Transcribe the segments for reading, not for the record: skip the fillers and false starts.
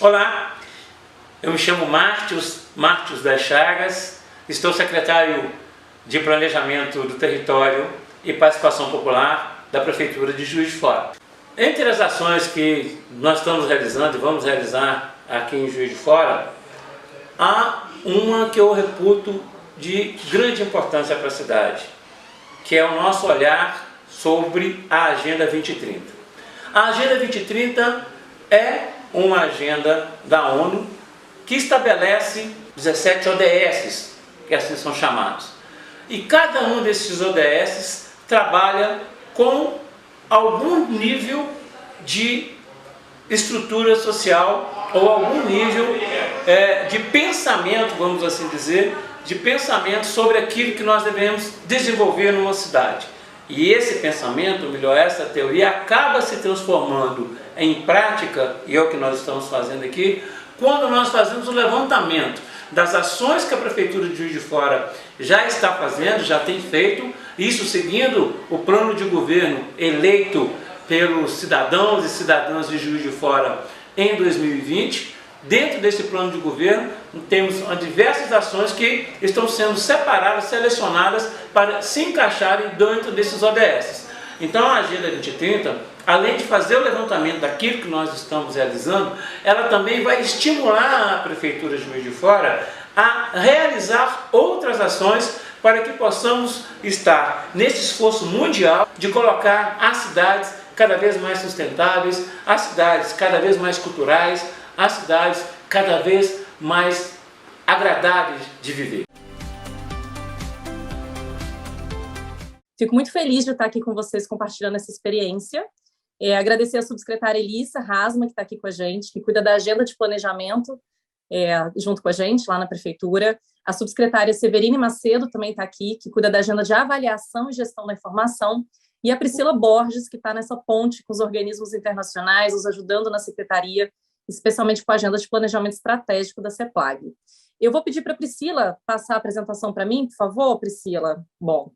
Olá, eu me chamo Mártios das Chagas, estou secretário de Planejamento do Território e Participação Popular da Prefeitura de Juiz de Fora. Entre as ações que nós estamos realizando e vamos realizar aqui em Juiz de Fora, há uma que eu reputo de grande importância para a cidade, que é o nosso olhar sobre a Agenda 2030. A Agenda 2030 é uma agenda da ONU que estabelece 17 ODS, que assim são chamados. E cada um desses ODS trabalha com algum nível de estrutura social ou algum nível de pensamento, vamos assim dizer, de pensamento sobre aquilo que nós devemos desenvolver numa cidade. E esse pensamento, ou melhor, essa teoria, acaba se transformando em prática, e é o que nós estamos fazendo aqui, quando nós fazemos o levantamento das ações que a Prefeitura de Juiz de Fora já está fazendo, já tem feito, isso seguindo o plano de governo eleito pelos cidadãos e cidadãs de Juiz de Fora em 2020. Dentro desse plano de governo, temos diversas ações que estão sendo separadas, selecionadas para se encaixarem dentro desses ODS. Então a Agenda 2030, além de fazer o levantamento daquilo que nós estamos realizando, ela também vai estimular a Prefeitura de Juiz de Fora a realizar outras ações para que possamos estar nesse esforço mundial de colocar as cidades cada vez mais sustentáveis, as cidades cada vez mais culturais, as cidades cada vez mais agradáveis de viver. Fico muito feliz de estar aqui com vocês compartilhando essa experiência. Agradecer a subsecretária Elissa Rasma, que está aqui com a gente, que cuida da agenda de planejamento junto com a gente lá na Prefeitura. A subsecretária Severine Macedo também está aqui, que cuida da agenda de avaliação e gestão da informação. E a Priscila Borges, que está nessa ponte com os organismos internacionais, nos ajudando na secretaria, especialmente com a agenda de planejamento estratégico da CEPLAG. Eu vou pedir para a Priscila passar a apresentação para mim, por favor, Priscila. Bom,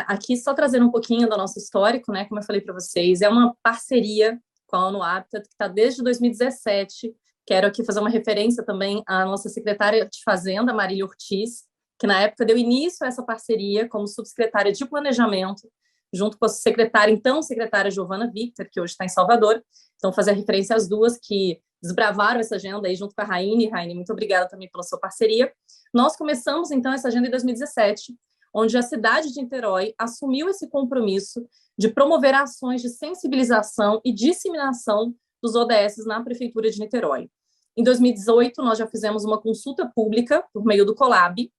aqui só trazendo um pouquinho do nosso histórico, né? Como eu falei para vocês, é uma parceria com a ONU Habitat, que está desde 2017. Quero aqui fazer uma referência também à nossa secretária de Fazenda, Marília Ortiz, que na época deu início a essa parceria como subsecretária de Planejamento, junto com a então secretária Giovana Victor, que hoje está em Salvador. Então, fazer referência às duas que desbravaram essa agenda aí junto com a Raine. Raine, muito obrigada também pela sua parceria. Nós começamos, então, essa agenda em 2017, onde a cidade de Niterói assumiu esse compromisso de promover ações de sensibilização e disseminação dos ODS na Prefeitura de Niterói. Em 2018, nós já fizemos uma consulta pública por meio do Colab,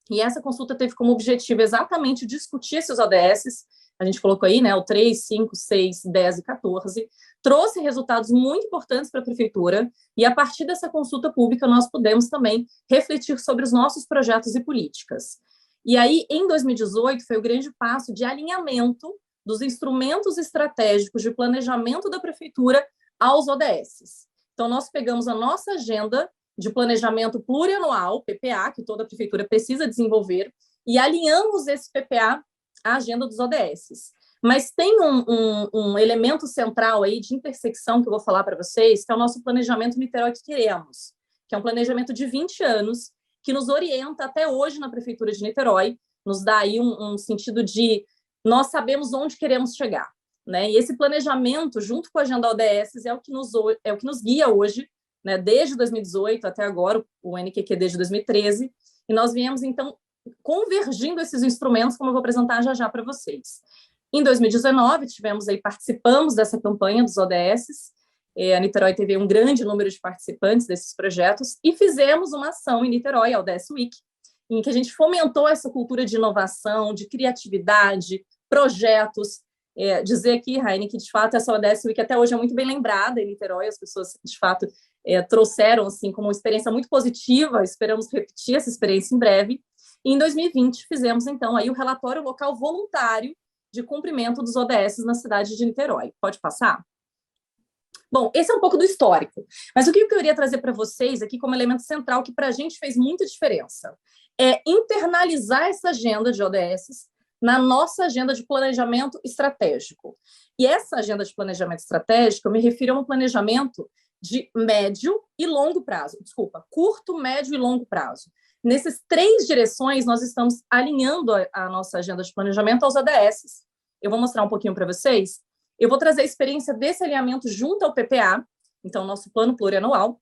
e essa consulta teve como objetivo exatamente discutir esses ODS. A gente colocou aí, né, o 3, 5, 6, 10 e 14, trouxe resultados muito importantes para a Prefeitura, e a partir dessa consulta pública nós pudemos também refletir sobre os nossos projetos e políticas. E aí, em 2018, foi o grande passo de alinhamento dos instrumentos estratégicos de planejamento da Prefeitura aos ODS. Então, nós pegamos a nossa agenda de planejamento plurianual, PPA, que toda a Prefeitura precisa desenvolver, e alinhamos esse PPA à agenda dos ODS. Mas tem um elemento central aí de intersecção que eu vou falar para vocês, que é o nosso planejamento Niterói que Queremos, que é um planejamento de 20 anos, que nos orienta até hoje na Prefeitura de Niterói, nos dá aí um sentido de nós sabemos onde queremos chegar, né? E esse planejamento, junto com a agenda ODS, é o que nos guia hoje, né? Desde 2018 até agora, o NQQ desde 2013, e nós viemos, então, convergindo esses instrumentos, como eu vou apresentar já para vocês. Em 2019, participamos dessa campanha dos ODS, a Niterói teve um grande número de participantes desses projetos, e fizemos uma ação em Niterói, a ODS Week, em que a gente fomentou essa cultura de inovação, de criatividade, projetos. Dizer aqui, Raine, que de fato essa ODS Week até hoje é muito bem lembrada em Niterói, as pessoas de fato trouxeram assim, como uma experiência muito positiva, esperamos repetir essa experiência em breve. E em 2020 fizemos então aí o relatório local voluntário de cumprimento dos ODS na cidade de Niterói. Pode passar? Bom, esse é um pouco do histórico, mas o que eu queria trazer para vocês aqui como elemento central que para a gente fez muita diferença é internalizar essa agenda de ODS na nossa agenda de planejamento estratégico. E essa agenda de planejamento estratégico, eu me refiro a um planejamento de médio e longo prazo. Desculpa, curto, médio e longo prazo. Nessas 3 direções, nós estamos alinhando a nossa agenda de planejamento aos ODS. Eu vou mostrar um pouquinho para vocês. Eu vou trazer a experiência desse alinhamento junto ao PPA, então, nosso plano plurianual,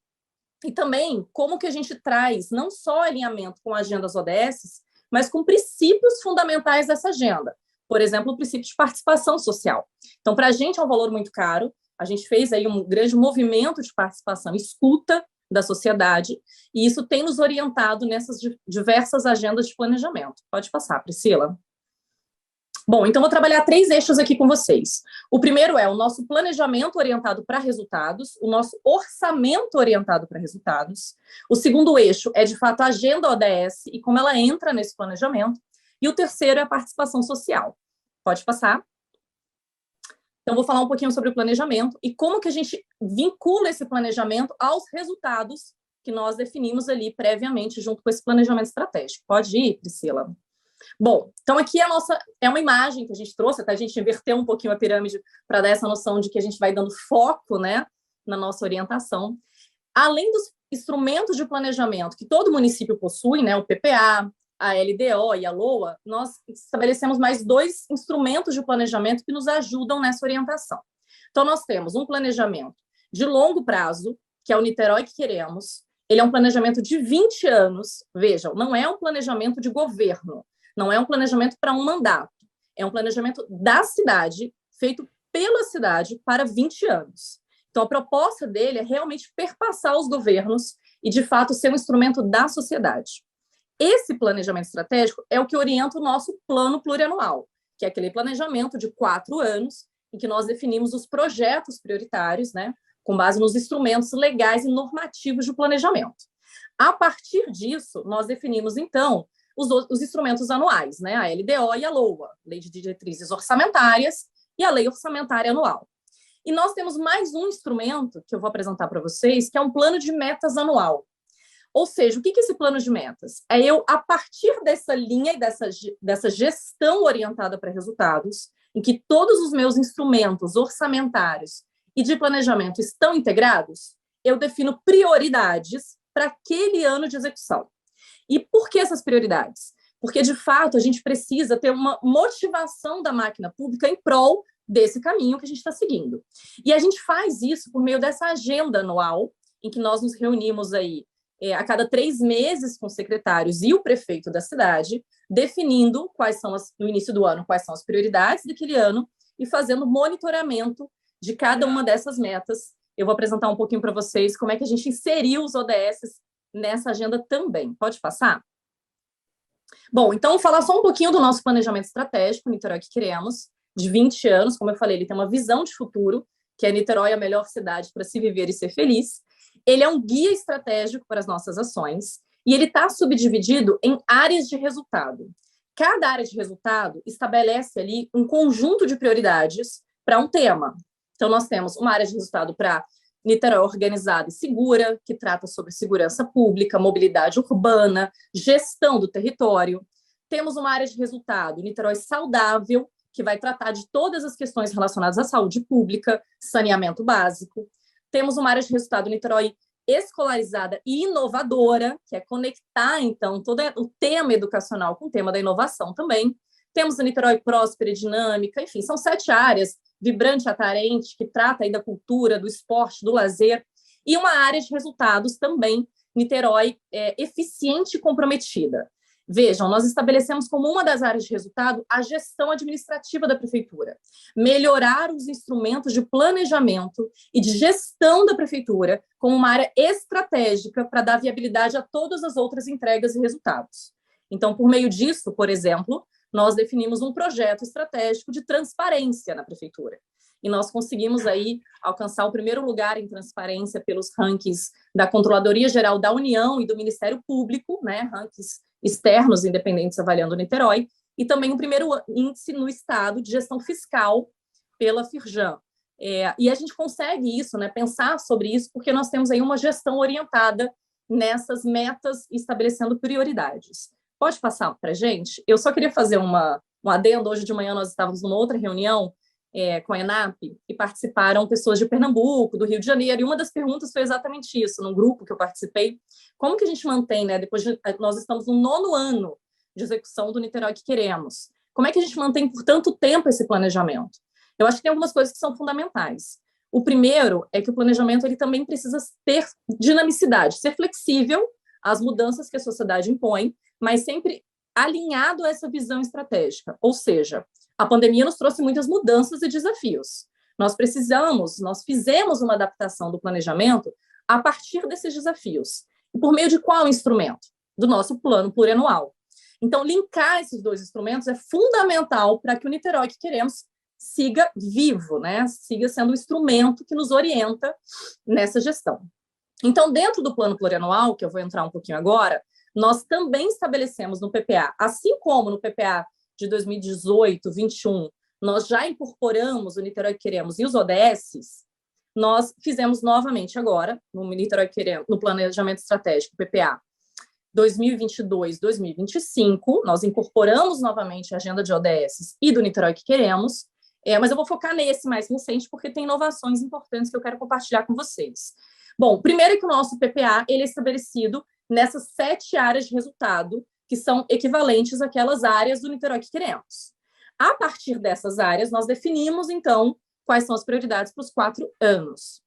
e também como que a gente traz não só alinhamento com agendas ODS, mas com princípios fundamentais dessa agenda. Por exemplo, o princípio de participação social. Então, para a gente é um valor muito caro. A gente fez aí um grande movimento de participação, escuta da sociedade, e isso tem nos orientado nessas diversas agendas de planejamento. Pode passar, Priscila. Bom, então vou trabalhar 3 eixos aqui com vocês. O primeiro é o nosso planejamento orientado para resultados, o nosso orçamento orientado para resultados. O segundo eixo é, de fato, a agenda ODS e como ela entra nesse planejamento. E o terceiro é a participação social. Pode passar. Então, vou falar um pouquinho sobre o planejamento e como que a gente vincula esse planejamento aos resultados que nós definimos ali previamente junto com esse planejamento estratégico. Pode ir, Priscila. Bom, então aqui é uma imagem que a gente trouxe, até a gente inverteu um pouquinho a pirâmide para dar essa noção de que a gente vai dando foco, né, na nossa orientação. Além dos instrumentos de planejamento que todo município possui, né, o PPA, a LDO e a LOA, nós estabelecemos mais 2 instrumentos de planejamento que nos ajudam nessa orientação. Então, nós temos um planejamento de longo prazo, que é o Niterói que queremos. Ele é um planejamento de 20 anos. Vejam, não é um planejamento de governo, não é um planejamento para um mandato. É um planejamento da cidade, feito pela cidade para 20 anos. Então, a proposta dele é realmente perpassar os governos e, de fato, ser um instrumento da sociedade. Esse planejamento estratégico é o que orienta o nosso plano plurianual, que é aquele planejamento de 4 anos, em que nós definimos os projetos prioritários, né, com base nos instrumentos legais e normativos de planejamento. A partir disso, nós definimos, então, os instrumentos anuais, né, a LDO e a LOA, Lei de Diretrizes Orçamentárias e a Lei Orçamentária Anual. E nós temos mais um instrumento que eu vou apresentar para vocês, que é um plano de metas anual. Ou seja, o que é esse plano de metas? É eu, a partir dessa linha e dessa gestão orientada para resultados, em que todos os meus instrumentos orçamentários e de planejamento estão integrados, eu defino prioridades para aquele ano de execução. E por que essas prioridades? Porque, de fato, a gente precisa ter uma motivação da máquina pública em prol desse caminho que a gente está seguindo. E a gente faz isso por meio dessa agenda anual, em que nós nos reunimos aí a cada 3 meses com os secretários e o prefeito da cidade, definindo quais são no início do ano, quais são as prioridades daquele ano e fazendo monitoramento de cada uma dessas metas. Eu vou apresentar um pouquinho para vocês como é que a gente inseriu os ODS nessa agenda também. Pode passar? Bom, então, vou falar só um pouquinho do nosso planejamento estratégico, Niterói que queremos, de 20 anos. Como eu falei, ele tem uma visão de futuro, que é Niterói a melhor cidade para se viver e ser feliz. Ele é um guia estratégico para as nossas ações e ele está subdividido em áreas de resultado. Cada área de resultado estabelece ali um conjunto de prioridades para um tema. Então, nós temos uma área de resultado para Niterói organizada e segura, que trata sobre segurança pública, mobilidade urbana, gestão do território. Temos uma área de resultado, Niterói saudável, que vai tratar de todas as questões relacionadas à saúde pública, saneamento básico. Temos uma área de resultado Niterói escolarizada e inovadora, que é conectar, então, todo o tema educacional com o tema da inovação também. Temos a Niterói próspera e dinâmica, enfim, são 7 áreas, vibrante e atraente, que trata aí da cultura, do esporte, do lazer, e uma área de resultados também, Niterói eficiente e comprometida. Vejam, nós estabelecemos como uma das áreas de resultado a gestão administrativa da prefeitura, melhorar os instrumentos de planejamento e de gestão da prefeitura como uma área estratégica para dar viabilidade a todas as outras entregas e resultados. Então, por meio disso, por exemplo, nós definimos um projeto estratégico de transparência na prefeitura. E nós conseguimos aí alcançar o primeiro lugar em transparência pelos rankings da Controladoria Geral da União e do Ministério Público, né, rankings externos independentes avaliando Niterói, e também o primeiro índice no estado de gestão fiscal pela Firjan. E a gente consegue isso, né, pensar sobre isso, porque nós temos aí uma gestão orientada nessas metas, estabelecendo prioridades. Pode passar para a gente? Eu só queria fazer um adendo. Hoje de manhã nós estávamos numa outra reunião com a ENAP, e participaram pessoas de Pernambuco, do Rio de Janeiro, e uma das perguntas foi exatamente isso, num grupo que eu participei, como que a gente mantém, né, nós estamos no 9º ano de execução do Niterói que queremos, como é que a gente mantém por tanto tempo esse planejamento? Eu acho que tem algumas coisas que são fundamentais. O primeiro é que o planejamento ele também precisa ter dinamicidade, ser flexível às mudanças que a sociedade impõe, mas sempre alinhado a essa visão estratégica. Ou seja, a pandemia nos trouxe muitas mudanças e desafios. Nós fizemos uma adaptação do planejamento a partir desses desafios. E por meio de qual instrumento? Do nosso plano plurianual. Então, linkar esses dois instrumentos é fundamental para que o Niterói que queremos siga vivo, né? Siga sendo um instrumento que nos orienta nessa gestão. Então, dentro do plano plurianual, que eu vou entrar um pouquinho agora, nós também estabelecemos no PPA, assim como no PPA de 2018, 21, nós já incorporamos o Niterói que queremos e os ODSs, nós fizemos novamente agora, no Niterói que queremos, no planejamento estratégico, PPA, 2022, 2025, nós incorporamos novamente a agenda de ODSs e do Niterói que queremos, mas eu vou focar nesse mais recente, porque tem inovações importantes que eu quero compartilhar com vocês. Bom, primeiro é que o nosso PPA ele é estabelecido nessas 7 áreas de resultado, que são equivalentes àquelas áreas do Niterói que queremos. A partir dessas áreas, nós definimos, então, quais são as prioridades para os 4 anos.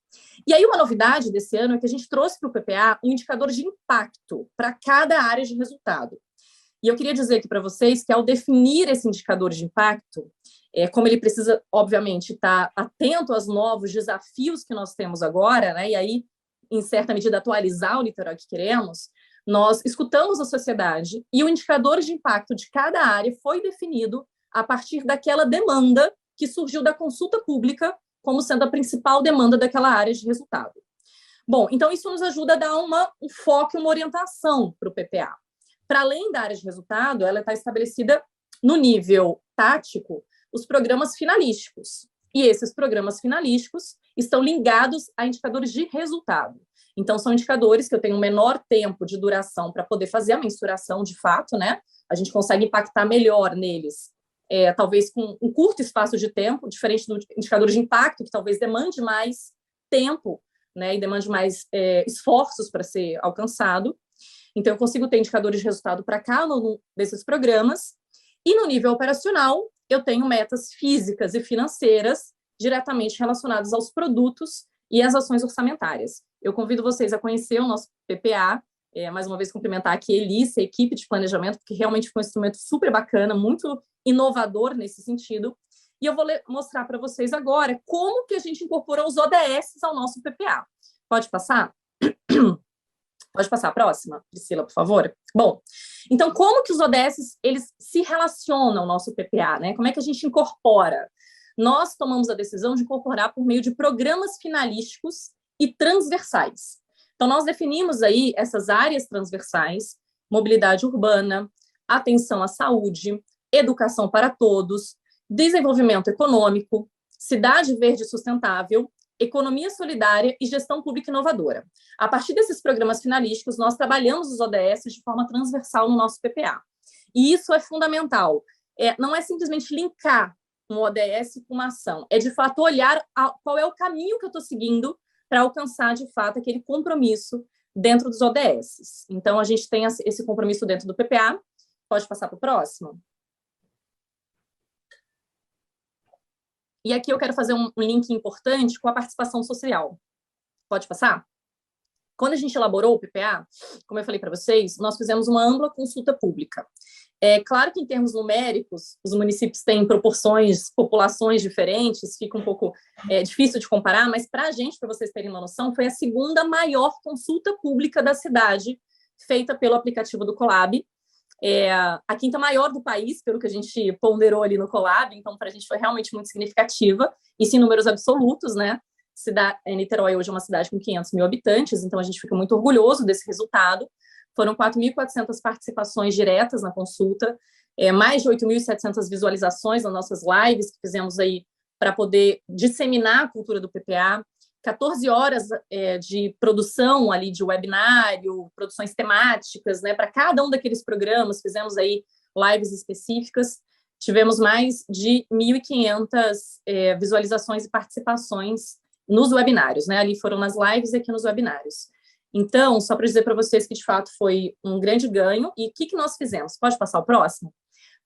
E aí, uma novidade desse ano é que a gente trouxe para o PPA um indicador de impacto para cada área de resultado. E eu queria dizer aqui para vocês que, ao definir esse indicador de impacto, como ele precisa, obviamente, estar atento aos novos desafios que nós temos agora, né? E aí, em certa medida, atualizar o Niterói que queremos, nós escutamos a sociedade e o indicador de impacto de cada área foi definido a partir daquela demanda que surgiu da consulta pública como sendo a principal demanda daquela área de resultado. Bom, então isso nos ajuda a dar um foco e uma orientação para o PPA. Para além da área de resultado, ela está estabelecida no nível tático os programas finalísticos. E esses programas finalísticos estão ligados a indicadores de resultado. Então, são indicadores que eu tenho um menor tempo de duração para poder fazer a mensuração de fato, né? A gente consegue impactar melhor neles, talvez com um curto espaço de tempo, diferente do indicador de impacto, que talvez demande mais tempo, né? E demande mais esforços para ser alcançado. Então, eu consigo ter indicadores de resultado para cada um desses programas. E no nível operacional, eu tenho metas físicas e financeiras diretamente relacionadas aos produtos e às ações orçamentárias. Eu convido vocês a conhecer o nosso PPA, mais uma vez cumprimentar aqui a Elissa, a equipe de planejamento, porque realmente foi um instrumento super bacana, muito inovador nesse sentido. E eu vou mostrar para vocês agora como que a gente incorporou os ODS ao nosso PPA. Pode passar? Pode passar a próxima, Priscila, por favor? Bom, então como que os ODS eles se relacionam ao nosso PPA, né? Como é que a gente incorpora? Nós tomamos a decisão de incorporar por meio de programas finalísticos e transversais. Então, nós definimos aí essas áreas transversais, mobilidade urbana, atenção à saúde, educação para todos, desenvolvimento econômico, cidade verde sustentável, economia solidária e gestão pública inovadora. A partir desses programas finalísticos, nós trabalhamos os ODS de forma transversal no nosso PPA. E isso é fundamental. Não é simplesmente linkar um ODS com uma ação, é de fato olhar qual é o caminho que eu estou seguindo para alcançar de fato aquele compromisso dentro dos ODS. Então, a gente tem esse compromisso dentro do PPA. Pode passar para o próximo? E aqui eu quero fazer um link importante com a participação social. Pode passar? Quando a gente elaborou o PPA, como eu falei para vocês, nós fizemos uma ampla consulta pública. É claro que, em termos numéricos, os municípios têm proporções, populações diferentes, fica um pouco difícil de comparar, mas para a gente, para vocês terem uma noção, foi a segunda maior consulta pública da cidade, feita pelo aplicativo do Colab. A quinta maior do país, pelo que a gente ponderou ali no Colab, então para a gente foi realmente muito significativa, isso em números absolutos, né? Niterói hoje é uma cidade com 500 mil habitantes, então a gente fica muito orgulhoso desse resultado. Foram 4.400 participações diretas na consulta, mais de 8.700 visualizações nas nossas lives que fizemos aí para poder disseminar a cultura do PPA, 14 horas de produção ali de webinário, produções temáticas, né, para cada um daqueles programas, fizemos aí lives específicas, tivemos mais de 1.500 visualizações e participações nos webinários, né? Ali foram nas lives e aqui nos webinários. Então, só para dizer para vocês que, de fato, foi um grande ganho. E o que nós fizemos? Pode passar o próximo?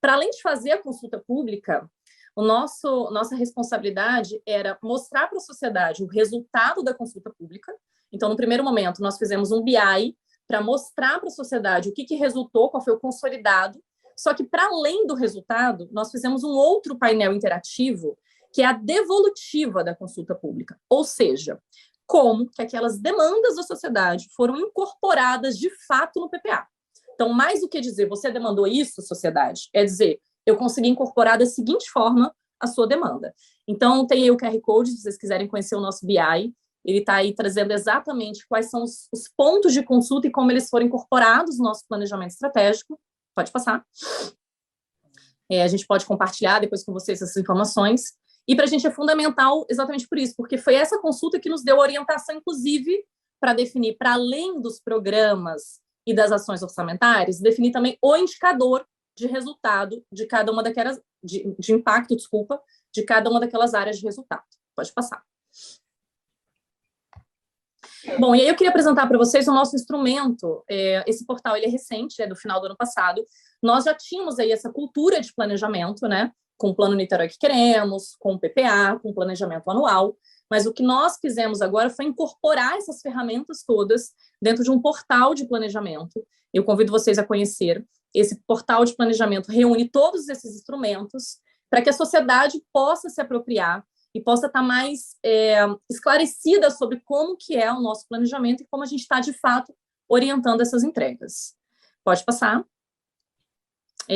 Para além de fazer a consulta pública, nossa responsabilidade era mostrar para a sociedade o resultado da consulta pública. Então, no primeiro momento, nós fizemos um BI para mostrar para a sociedade o que resultou, qual foi o consolidado. Só que, para além do resultado, nós fizemos um outro painel interativo, que é a devolutiva da consulta pública. Ou seja, como que aquelas demandas da sociedade foram incorporadas de fato no PPA. Então, mais do que dizer, você demandou isso, sociedade, é dizer, eu consegui incorporar da seguinte forma a sua demanda. Então, tem aí o QR Code, se vocês quiserem conhecer o nosso BI, ele está aí trazendo exatamente quais são os pontos de consulta e como eles foram incorporados no nosso planejamento estratégico. Pode passar. A gente pode compartilhar depois com vocês essas informações. E para a gente é fundamental exatamente por isso, porque foi essa consulta que nos deu orientação, inclusive, para definir, para além dos programas e das ações orçamentárias, definir também o indicador de resultado de cada uma daquelas, de impacto, desculpa, de cada uma daquelas áreas de resultado. Pode passar. Bom, e aí eu queria apresentar para vocês o nosso instrumento. Esse portal ele é recente, é do final do ano passado. Nós já tínhamos aí essa cultura de planejamento, né? Com o Plano Niterói que queremos, com o PPA, com o planejamento anual, mas o que nós fizemos agora foi incorporar essas ferramentas todas dentro de um portal de planejamento. Eu convido vocês a conhecer. Esse portal de planejamento reúne todos esses instrumentos para que a sociedade possa se apropriar e possa estar mais esclarecida sobre como que é o nosso planejamento e como a gente está, de fato, orientando essas entregas. Pode passar.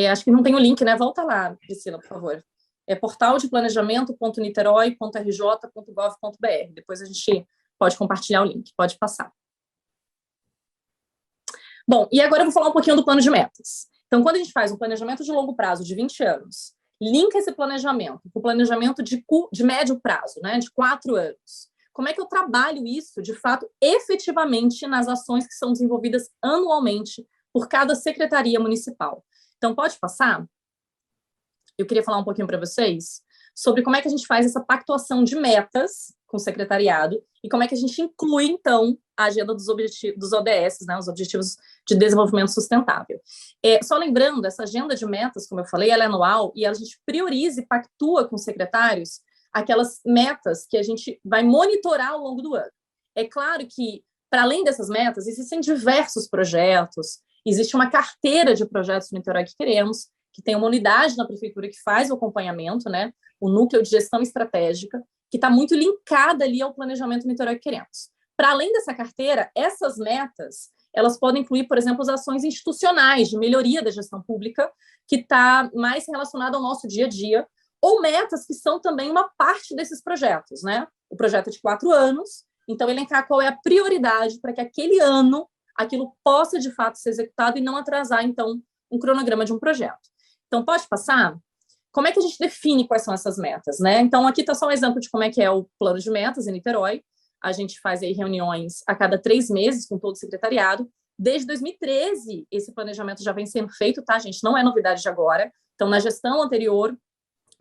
Acho que não tem o link, né? Volta lá, Priscila, por favor. É portaldeplanejamento.niterói.rj.gov.br. Depois a gente pode compartilhar o link. Pode passar. Bom, e agora eu vou falar um pouquinho do plano de metas. Então, quando a gente faz um planejamento de longo prazo de 20 anos, linka esse planejamento com o planejamento de médio prazo, né? De 4 anos. Como é que eu trabalho isso, de fato, efetivamente nas ações que são desenvolvidas anualmente por cada secretaria municipal? Então, pode passar? Eu queria falar um pouquinho para vocês sobre como é que a gente faz essa pactuação de metas com o secretariado e como é que a gente inclui, então, a agenda dos ODS, né, os Objetivos de Desenvolvimento Sustentável. Só lembrando, essa agenda de metas, como eu falei, ela é anual e a gente prioriza e pactua com os secretários aquelas metas que a gente vai monitorar ao longo do ano. É claro que, para além dessas metas, existem diversos projetos, existe uma carteira de projetos no Niterói que queremos, que tem uma unidade na prefeitura que faz o acompanhamento, né? O núcleo de gestão estratégica, que está muito linkada ali ao planejamento Niterói que queremos. Para além dessa carteira, essas metas, elas podem incluir, por exemplo, as ações institucionais de melhoria da gestão pública, que está mais relacionada ao nosso dia a dia, ou metas que são também uma parte desses projetos, né? O projeto é de 4 anos, então elencar qual é a prioridade para que aquele ano aquilo possa, de fato, ser executado e não atrasar, então, um cronograma de um projeto. Então, pode passar? Como é que a gente define quais são essas metas, né? Então, aqui está só um exemplo de como é que é o plano de metas em Niterói. A gente faz aí reuniões a cada 3 meses com todo o secretariado. Desde 2013, esse planejamento já vem sendo feito, tá, gente? Não é novidade de agora. Então, na gestão anterior,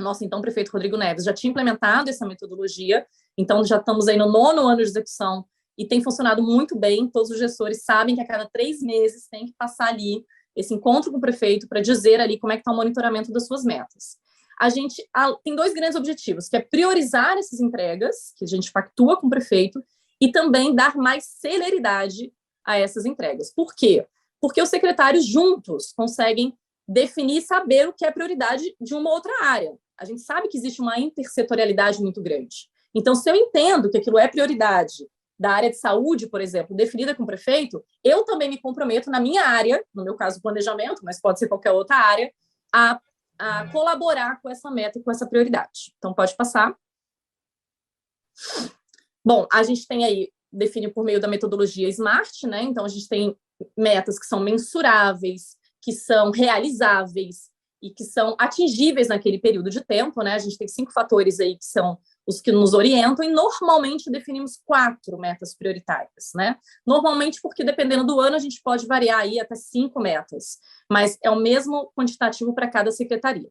nosso então prefeito Rodrigo Neves já tinha implementado essa metodologia. Então, já estamos aí no 9º ano de execução e tem funcionado muito bem. Todos os gestores sabem que a cada 3 meses tem que passar ali esse encontro com o prefeito para dizer ali como é que está o monitoramento das suas metas. A gente tem 2 grandes objetivos, que é priorizar essas entregas, que a gente pactua com o prefeito, e também dar mais celeridade a essas entregas. Por quê? Porque os secretários juntos conseguem definir e saber o que é prioridade de uma outra área. A gente sabe que existe uma intersetorialidade muito grande. Então, se eu entendo que aquilo é prioridade da área de saúde, por exemplo, definida com o prefeito, eu também me comprometo na minha área, no meu caso, planejamento, mas pode ser qualquer outra área, a colaborar com essa meta e com essa prioridade. Então, pode passar. Bom, a gente tem aí, define por meio da metodologia SMART, né? Então, a gente tem metas que são mensuráveis, que são realizáveis e que são atingíveis naquele período de tempo, né? A gente tem 5 fatores aí que são os que nos orientam, e normalmente definimos 4 metas prioritárias, né? Normalmente, porque dependendo do ano, a gente pode variar aí até 5 metas, mas é o mesmo quantitativo para cada secretaria.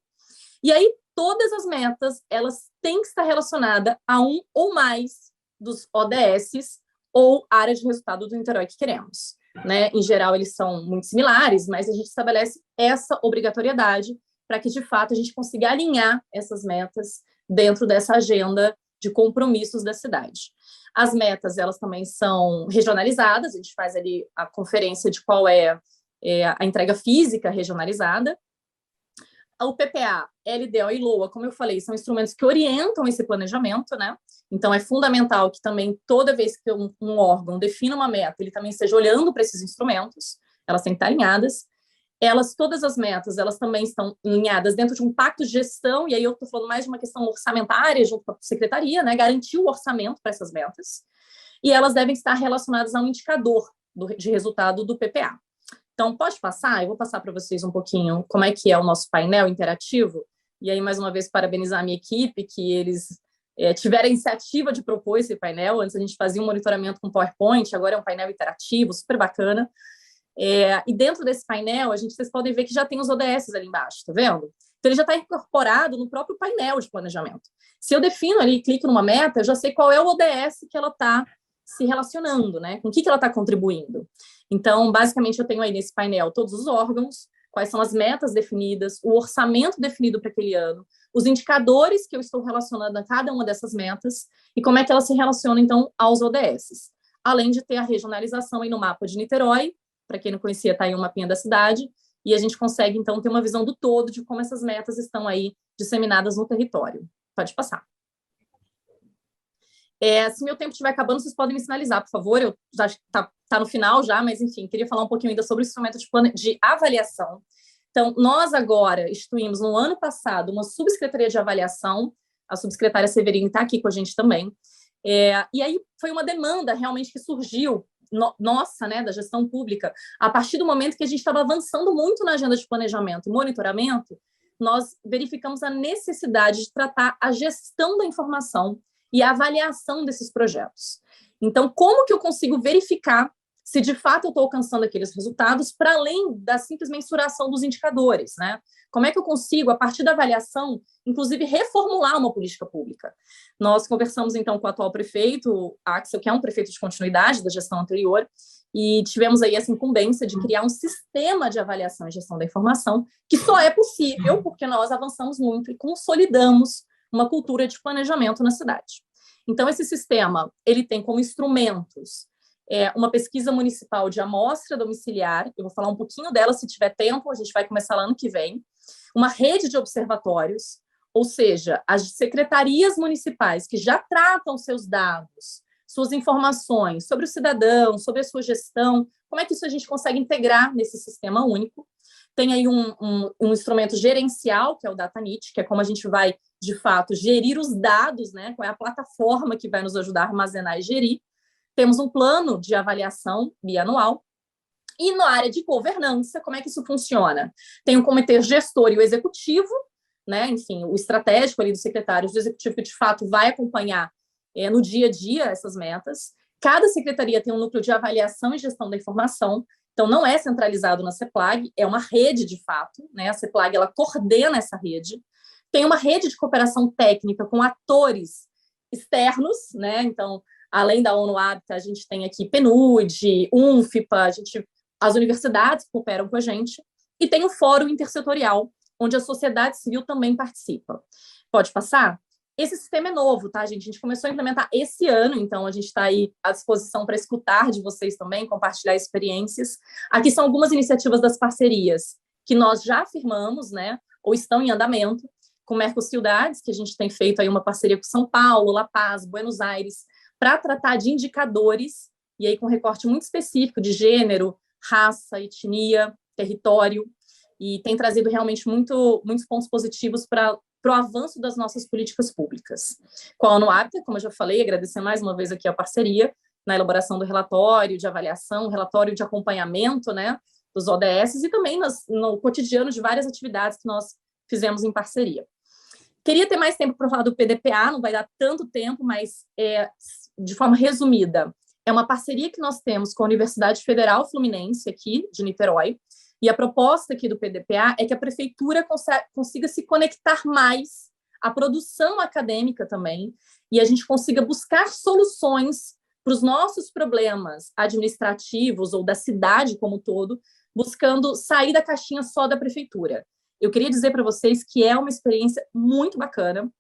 E aí, todas as metas, elas têm que estar relacionadas a um ou mais dos ODSs ou áreas de resultado do Niterói que queremos. Né? Em geral, eles são muito similares, mas a gente estabelece essa obrigatoriedade para que, de fato, a gente consiga alinhar essas metas dentro dessa agenda de compromissos da cidade. As metas, elas também são regionalizadas, a gente faz ali a conferência de qual é a entrega física regionalizada. O PPA, LDO e LOA, como eu falei, são instrumentos que orientam esse planejamento, né? Então, é fundamental que também, toda vez que um órgão defina uma meta, ele também esteja olhando para esses instrumentos, elas têm que estar alinhadas. Todas as metas, elas também estão alinhadas dentro de um pacto de gestão, e aí eu estou falando mais de uma questão orçamentária junto com a secretaria, né? Garantir o orçamento para essas metas. E elas devem estar relacionadas a um indicador de resultado do PPA. Então, pode passar? Eu vou passar para vocês um pouquinho como é que é o nosso painel interativo. E aí, mais uma vez, parabenizar a minha equipe, que eles tiveram a iniciativa de propor esse painel. Antes a gente fazia um monitoramento com PowerPoint, agora é um painel interativo, super bacana. E dentro desse painel, vocês podem ver que já tem os ODS ali embaixo, tá vendo? Então, ele já está incorporado no próprio painel de planejamento. Se eu defino ali, clico numa meta, eu já sei qual é o ODS que ela está se relacionando, né? Com o que ela está contribuindo. Então, basicamente, eu tenho aí nesse painel todos os órgãos, quais são as metas definidas, o orçamento definido para aquele ano, os indicadores que eu estou relacionando a cada uma dessas metas e como é que elas se relacionam, então, aos ODSs. Além de ter a regionalização aí no mapa de Niterói, para quem não conhecia, está aí um mapinha da cidade, e a gente consegue, então, ter uma visão do todo de como essas metas estão aí disseminadas no território. Pode passar. Se meu tempo estiver acabando, vocês podem me sinalizar, por favor. Eu já está no final já, mas, enfim, queria falar um pouquinho ainda sobre o instrumento de avaliação. Então, nós agora instituímos, no ano passado, uma subsecretaria de avaliação. A subsecretária Severine está aqui com a gente também. E aí foi uma demanda, realmente, que surgiu, nossa, né, da gestão pública, a partir do momento que a gente estava avançando muito na agenda de planejamento e monitoramento, nós verificamos a necessidade de tratar a gestão da informação e a avaliação desses projetos. Então, como que eu consigo verificar se de fato eu estou alcançando aqueles resultados para além da simples mensuração dos indicadores, né? Como é que eu consigo, a partir da avaliação, inclusive reformular uma política pública? Nós conversamos, então, com o atual prefeito, Axel, que é um prefeito de continuidade da gestão anterior, e tivemos aí essa incumbência de criar um sistema de avaliação e gestão da informação, que só é possível porque nós avançamos muito e consolidamos uma cultura de planejamento na cidade. Então, esse sistema, ele tem como instrumentos uma pesquisa municipal de amostra domiciliar, eu vou falar um pouquinho dela se tiver tempo, a gente vai começar lá ano que vem, uma rede de observatórios, ou seja, as secretarias municipais que já tratam seus dados, suas informações sobre o cidadão, sobre a sua gestão, como é que isso a gente consegue integrar nesse sistema único. Tem aí um instrumento gerencial, que é o DataNit, que é como a gente vai, de fato, gerir os dados, né? Qual é a plataforma que vai nos ajudar a armazenar e gerir. Temos um plano de avaliação bianual. E na área de governança, como é que isso funciona? Tem o comitê gestor e o executivo, né? Enfim, o estratégico ali dos secretários do executivo que, de fato, vai acompanhar no dia a dia essas metas. Cada secretaria tem um núcleo de avaliação e gestão da informação. Então, não é centralizado na CEPLAG, é uma rede, de fato, né? A CEPLAG, ela coordena essa rede. Tem uma rede de cooperação técnica com atores externos, né? Então, além da ONU Habitat, a gente tem aqui PNUD, UNFPA, as universidades que cooperam com a gente, e tem o Fórum Intersetorial, onde a sociedade civil também participa. Pode passar? Esse sistema é novo, tá, gente? A gente começou a implementar esse ano, então a gente está aí à disposição para escutar de vocês também, compartilhar experiências. Aqui são algumas iniciativas das parcerias que nós já firmamos, né, ou estão em andamento, com Mercocidades, que a gente tem feito aí uma parceria com São Paulo, La Paz, Buenos Aires, para tratar de indicadores, e aí com recorte muito específico de gênero, raça, etnia, território, e tem trazido realmente muitos pontos positivos para o avanço das nossas políticas públicas. Com a ONU Habitat, como eu já falei, agradecer mais uma vez aqui a parceria na elaboração do relatório de avaliação, relatório de acompanhamento, né, dos ODS, e também no cotidiano de várias atividades que nós fizemos em parceria. Queria ter mais tempo para falar do PDPA, não vai dar tanto tempo, mas de forma resumida, é uma parceria que nós temos com a Universidade Federal Fluminense, aqui de Niterói. E a proposta aqui do PDPA é que a prefeitura consiga se conectar mais à produção acadêmica também, e a gente consiga buscar soluções para os nossos problemas administrativos ou da cidade como um todo, buscando sair da caixinha só da prefeitura. Eu queria dizer para vocês que é uma experiência muito bacana,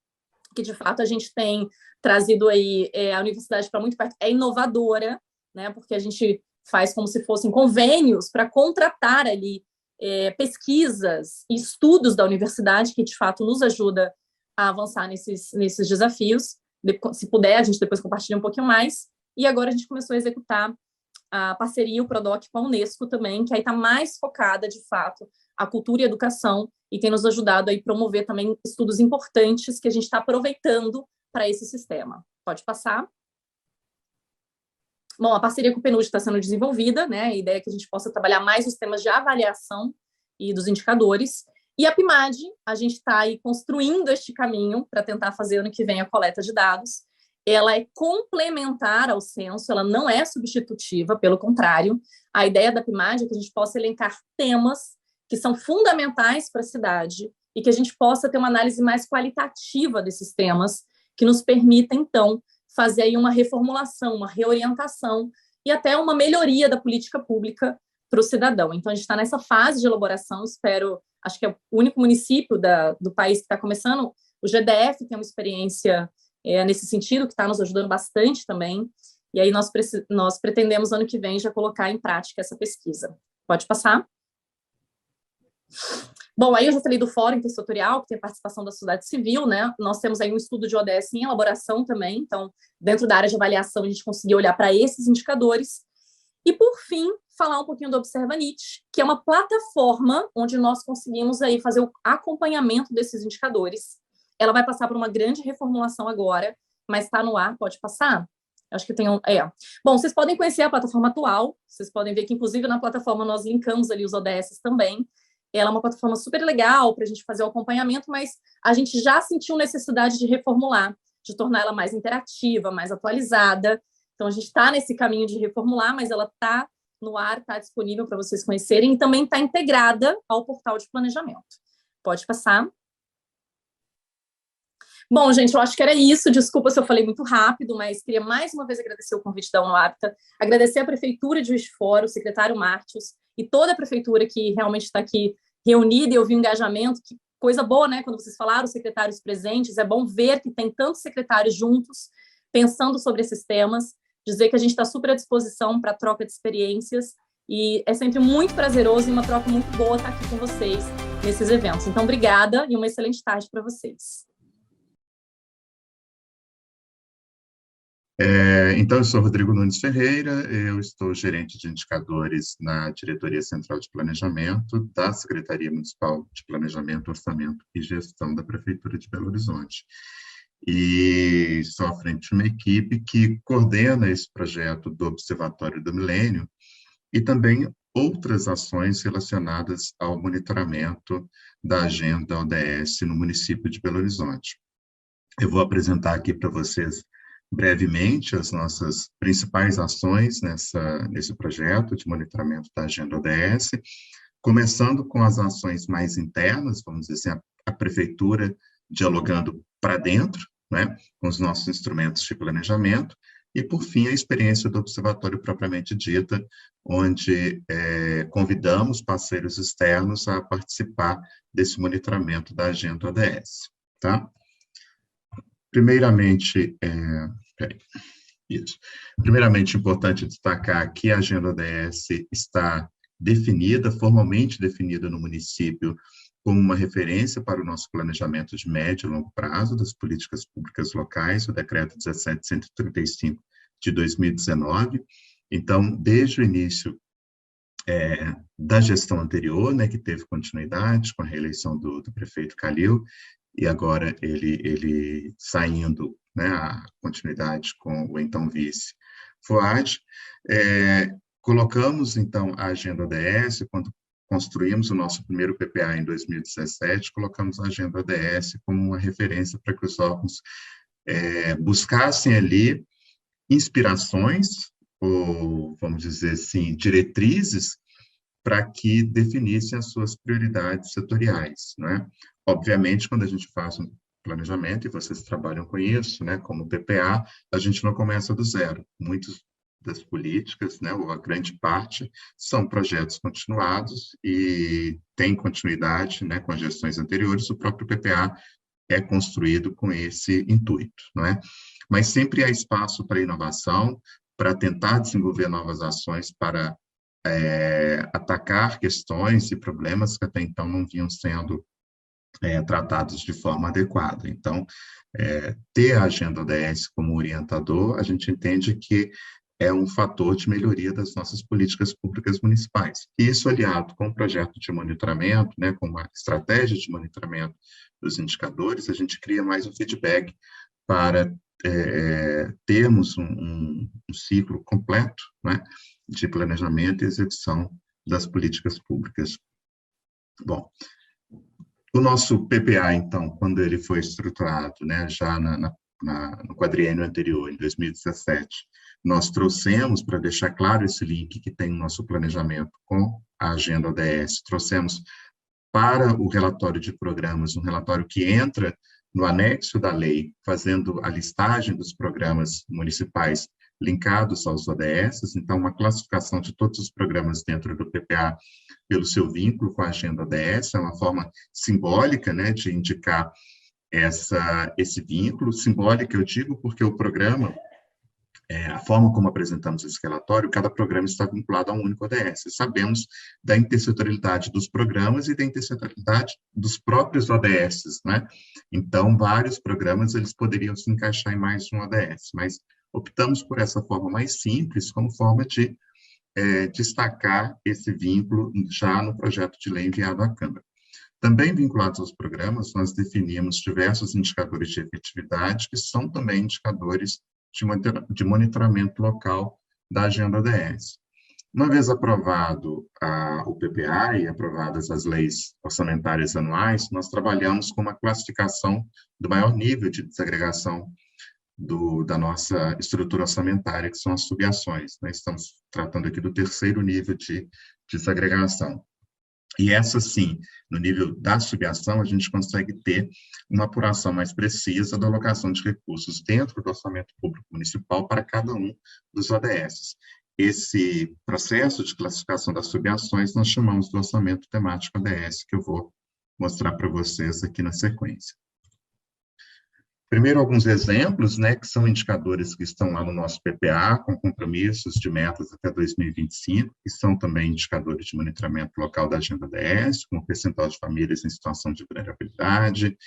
que de fato a gente tem trazido aí a universidade para muito perto, é inovadora, né, porque a gente faz como se fossem convênios para contratar ali pesquisas e estudos da universidade, que de fato nos ajuda a avançar nesses desafios. Se puder, a gente depois compartilha um pouquinho mais. E agora a gente começou a executar a parceria, o PRODOC, com a Unesco também, que aí está mais focada, de fato, a cultura e a educação, e tem nos ajudado a promover também estudos importantes que a gente está aproveitando para esse sistema. Pode passar. Bom, a parceria com o PNUD está sendo desenvolvida, né? A ideia é que a gente possa trabalhar mais os temas de avaliação e dos indicadores. E a PIMAD, a gente está aí construindo este caminho para tentar fazer ano que vem a coleta de dados. Ela é complementar ao censo, ela não é substitutiva, pelo contrário. A ideia da PIMAD é que a gente possa elencar temas que são fundamentais para a cidade e que a gente possa ter uma análise mais qualitativa desses temas, que nos permita, então, fazer aí uma reformulação, uma reorientação e até uma melhoria da política pública para o cidadão. Então, a gente está nessa fase de elaboração, acho que é o único município do país que está começando. O GDF tem uma experiência nesse sentido, que está nos ajudando bastante também, e aí nós pretendemos, ano que vem, já colocar em prática essa pesquisa. Pode passar. Bom, aí eu já falei do Fórum Intersetorial, que tem a participação da sociedade civil, né? Nós temos aí um estudo de ODS em elaboração também, então, dentro da área de avaliação, a gente conseguiu olhar para esses indicadores. E, por fim, falar um pouquinho do Observanit, que é uma plataforma onde nós conseguimos aí fazer o acompanhamento desses indicadores. Ela vai passar por uma grande reformulação agora, mas está no ar, pode passar? Acho que tem Bom, vocês podem conhecer a plataforma atual, vocês podem ver que, inclusive, na plataforma nós linkamos ali os ODS também. Ela é uma plataforma super legal para a gente fazer o acompanhamento, mas a gente já sentiu necessidade de reformular, de tornar ela mais interativa, mais atualizada. Então, a gente está nesse caminho de reformular, mas ela está no ar, está disponível para vocês conhecerem, e também está integrada ao portal de planejamento. Pode passar. Bom, gente, eu acho que era isso. Desculpa se eu falei muito rápido, mas queria mais uma vez agradecer o convite da UNOAPTA, agradecer a Prefeitura de Juiz de Fora, o secretário Mártios, e toda a Prefeitura que realmente está aqui reunida, e eu vi o engajamento. Que coisa boa, né? Quando vocês falaram, os secretários presentes, é bom ver que tem tantos secretários juntos, pensando sobre esses temas, dizer que a gente está super à disposição para troca de experiências, e é sempre muito prazeroso e uma troca muito boa estar aqui com vocês nesses eventos. Então, obrigada e uma excelente tarde para vocês. Então, eu sou Rodrigo Nunes Ferreira, eu estou gerente de indicadores na Diretoria Central de Planejamento da Secretaria Municipal de Planejamento, Orçamento e Gestão da Prefeitura de Belo Horizonte. E sou à frente de uma equipe que coordena esse projeto do Observatório do Milênio e também outras ações relacionadas ao monitoramento da agenda ODS no município de Belo Horizonte. Eu vou apresentar aqui para vocês brevemente as nossas principais ações nesse projeto de monitoramento da agenda ODS, começando com as ações mais internas, vamos dizer assim, a prefeitura dialogando para dentro, né, com os nossos instrumentos de planejamento, e, por fim, a experiência do observatório propriamente dita, onde convidamos parceiros externos a participar desse monitoramento da agenda ODS, tá? Primeiramente, Primeiramente, é importante destacar que a agenda ODS está formalmente definida no município como uma referência para o nosso planejamento de médio e longo prazo das políticas públicas locais, o decreto 1735 de 2019. Então, desde o início da gestão anterior, né, que teve continuidade com a reeleição do prefeito Calil, e agora ele saindo, né, a continuidade com o então vice Fuad, colocamos, então, a agenda ODS, quando construímos o nosso primeiro PPA em 2017, colocamos a agenda ODS como uma referência para que os órgãos buscassem ali inspirações, ou, vamos dizer assim, diretrizes, para que definissem as suas prioridades setoriais, né? Obviamente, quando a gente faz um planejamento, e vocês trabalham com isso, né, como PPA, a gente não começa do zero. Muitas das políticas, né, ou a grande parte, são projetos continuados e tem continuidade, né, com as gestões anteriores. O próprio PPA é construído com esse intuito, não é? Mas sempre há espaço para inovação, para tentar desenvolver novas ações para atacar questões e problemas que até então não vinham sendo tratados de forma adequada. Então, ter a Agenda ODS como orientador, a gente entende que é um fator de melhoria das nossas políticas públicas municipais. Isso aliado com um projeto de monitoramento, né, com uma estratégia de monitoramento dos indicadores, a gente cria mais um feedback para termos um ciclo completo, né, de planejamento e execução das políticas públicas. Bom, o nosso PPA, então, quando ele foi estruturado, né, já no quadriênio anterior, em 2017, nós trouxemos, para deixar claro esse link que tem no nosso planejamento com a Agenda ODS, trouxemos para o relatório de programas, um relatório que entra no anexo da lei, fazendo a listagem dos programas municipais linkados aos ODS, então uma classificação de todos os programas dentro do PPA pelo seu vínculo com a Agenda ODS, é uma forma simbólica, né, de indicar esse vínculo. Simbólica, eu digo, porque o programa, a forma como apresentamos esse relatório, cada programa está vinculado a um único ODS. Sabemos da intersetorialidade dos programas e da intersetorialidade dos próprios ODS, né? Então, vários programas, eles poderiam se encaixar em mais de um ODS, mas optamos por essa forma mais simples, como forma de destacar esse vínculo já no projeto de lei enviado à Câmara. Também vinculados aos programas, nós definimos diversos indicadores de efetividade, que são também indicadores de monitoramento local da Agenda ODS. Uma vez aprovado o PPA e aprovadas as leis orçamentárias anuais, nós trabalhamos com uma classificação do maior nível de desagregação da nossa estrutura orçamentária, que são as subações, né? Estamos tratando aqui do terceiro nível de desagregação. E essa, sim, no nível da subação, a gente consegue ter uma apuração mais precisa da alocação de recursos dentro do orçamento público municipal para cada um dos ODS. Esse processo de classificação das subações nós chamamos do orçamento temático ODS, que eu vou mostrar para vocês aqui na sequência. Primeiro, alguns exemplos, né, que são indicadores que estão lá no nosso PPA, com compromissos de metas até 2025, que são também indicadores de monitoramento local da Agenda ODS, como percentual de famílias em situação de vulnerabilidade,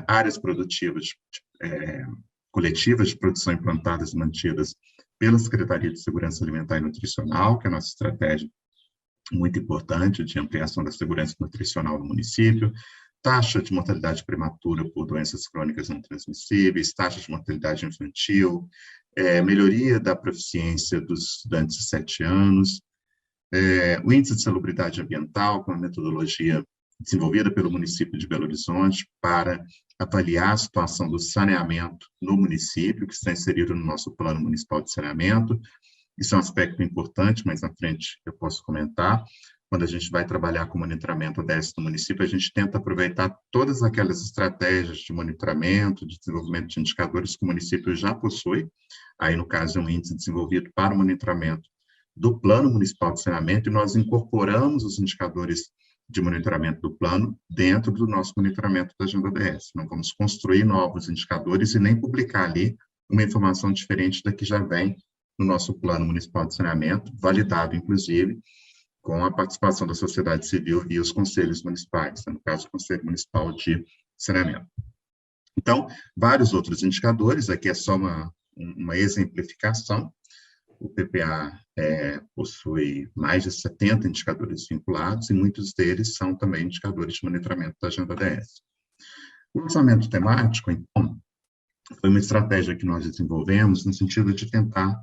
áreas produtivas coletivas de produção implantadas e mantidas pela Secretaria de Segurança Alimentar e Nutricional, que é a nossa estratégia muito importante de ampliação da segurança nutricional no município, taxa de mortalidade prematura por doenças crônicas não transmissíveis, taxa de mortalidade infantil, melhoria da proficiência dos estudantes de 7 anos, o índice de salubridade ambiental, com a metodologia desenvolvida pelo município de Belo Horizonte para avaliar a situação do saneamento no município, que está inserido no nosso Plano Municipal de Saneamento. Isso é um aspecto importante, mas na frente eu posso comentar. Quando a gente vai trabalhar com monitoramento ODS no município, a gente tenta aproveitar todas aquelas estratégias de monitoramento, de desenvolvimento de indicadores que o município já possui. Aí, no caso, é um índice desenvolvido para o monitoramento do Plano Municipal de Saneamento, e nós incorporamos os indicadores de monitoramento do plano dentro do nosso monitoramento da Agenda ODS. Não vamos construir novos indicadores e nem publicar ali uma informação diferente da que já vem no nosso Plano Municipal de Saneamento, validado, inclusive, com a participação da sociedade civil e os conselhos municipais, no caso, o Conselho Municipal de Saneamento. Então, vários outros indicadores, aqui é só uma exemplificação. O PPA possui mais de 70 indicadores vinculados, e muitos deles são também indicadores de monitoramento da Agenda ODS. O orçamento temático, então, foi uma estratégia que nós desenvolvemos no sentido de tentar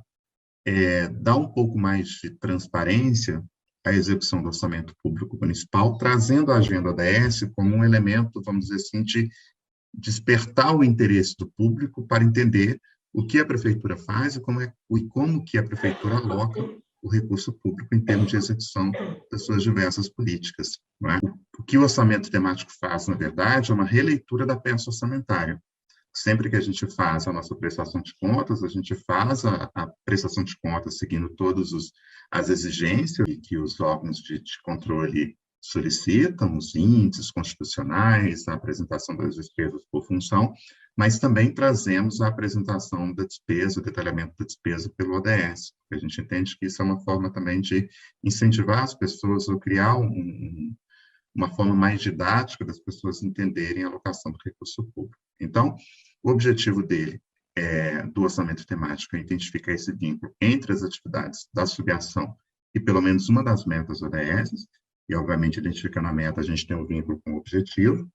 dar um pouco mais de transparência à execução do orçamento público municipal, trazendo a Agenda ODS como um elemento, vamos dizer assim, de despertar o interesse do público para entender o que a prefeitura faz e como que a prefeitura aloca o recurso público em termos de execução das suas diversas políticas. Não é? O que o orçamento temático faz, na verdade, é uma releitura da peça orçamentária. Sempre que a gente faz a nossa prestação de contas, a gente faz a prestação de contas seguindo todas as exigências que os órgãos de controle solicitam, os índices constitucionais, a apresentação das despesas por função, mas também trazemos a apresentação da despesa, o detalhamento da despesa pelo ODS. A gente entende que isso é uma forma também de incentivar as pessoas ou criar uma forma mais didática das pessoas entenderem a alocação do recurso público. Então, o objetivo dele, do orçamento temático, é identificar esse vínculo entre as atividades da subação e pelo menos uma das metas ODS, e, obviamente, identificando a meta, a gente tem um vínculo com o objetivo.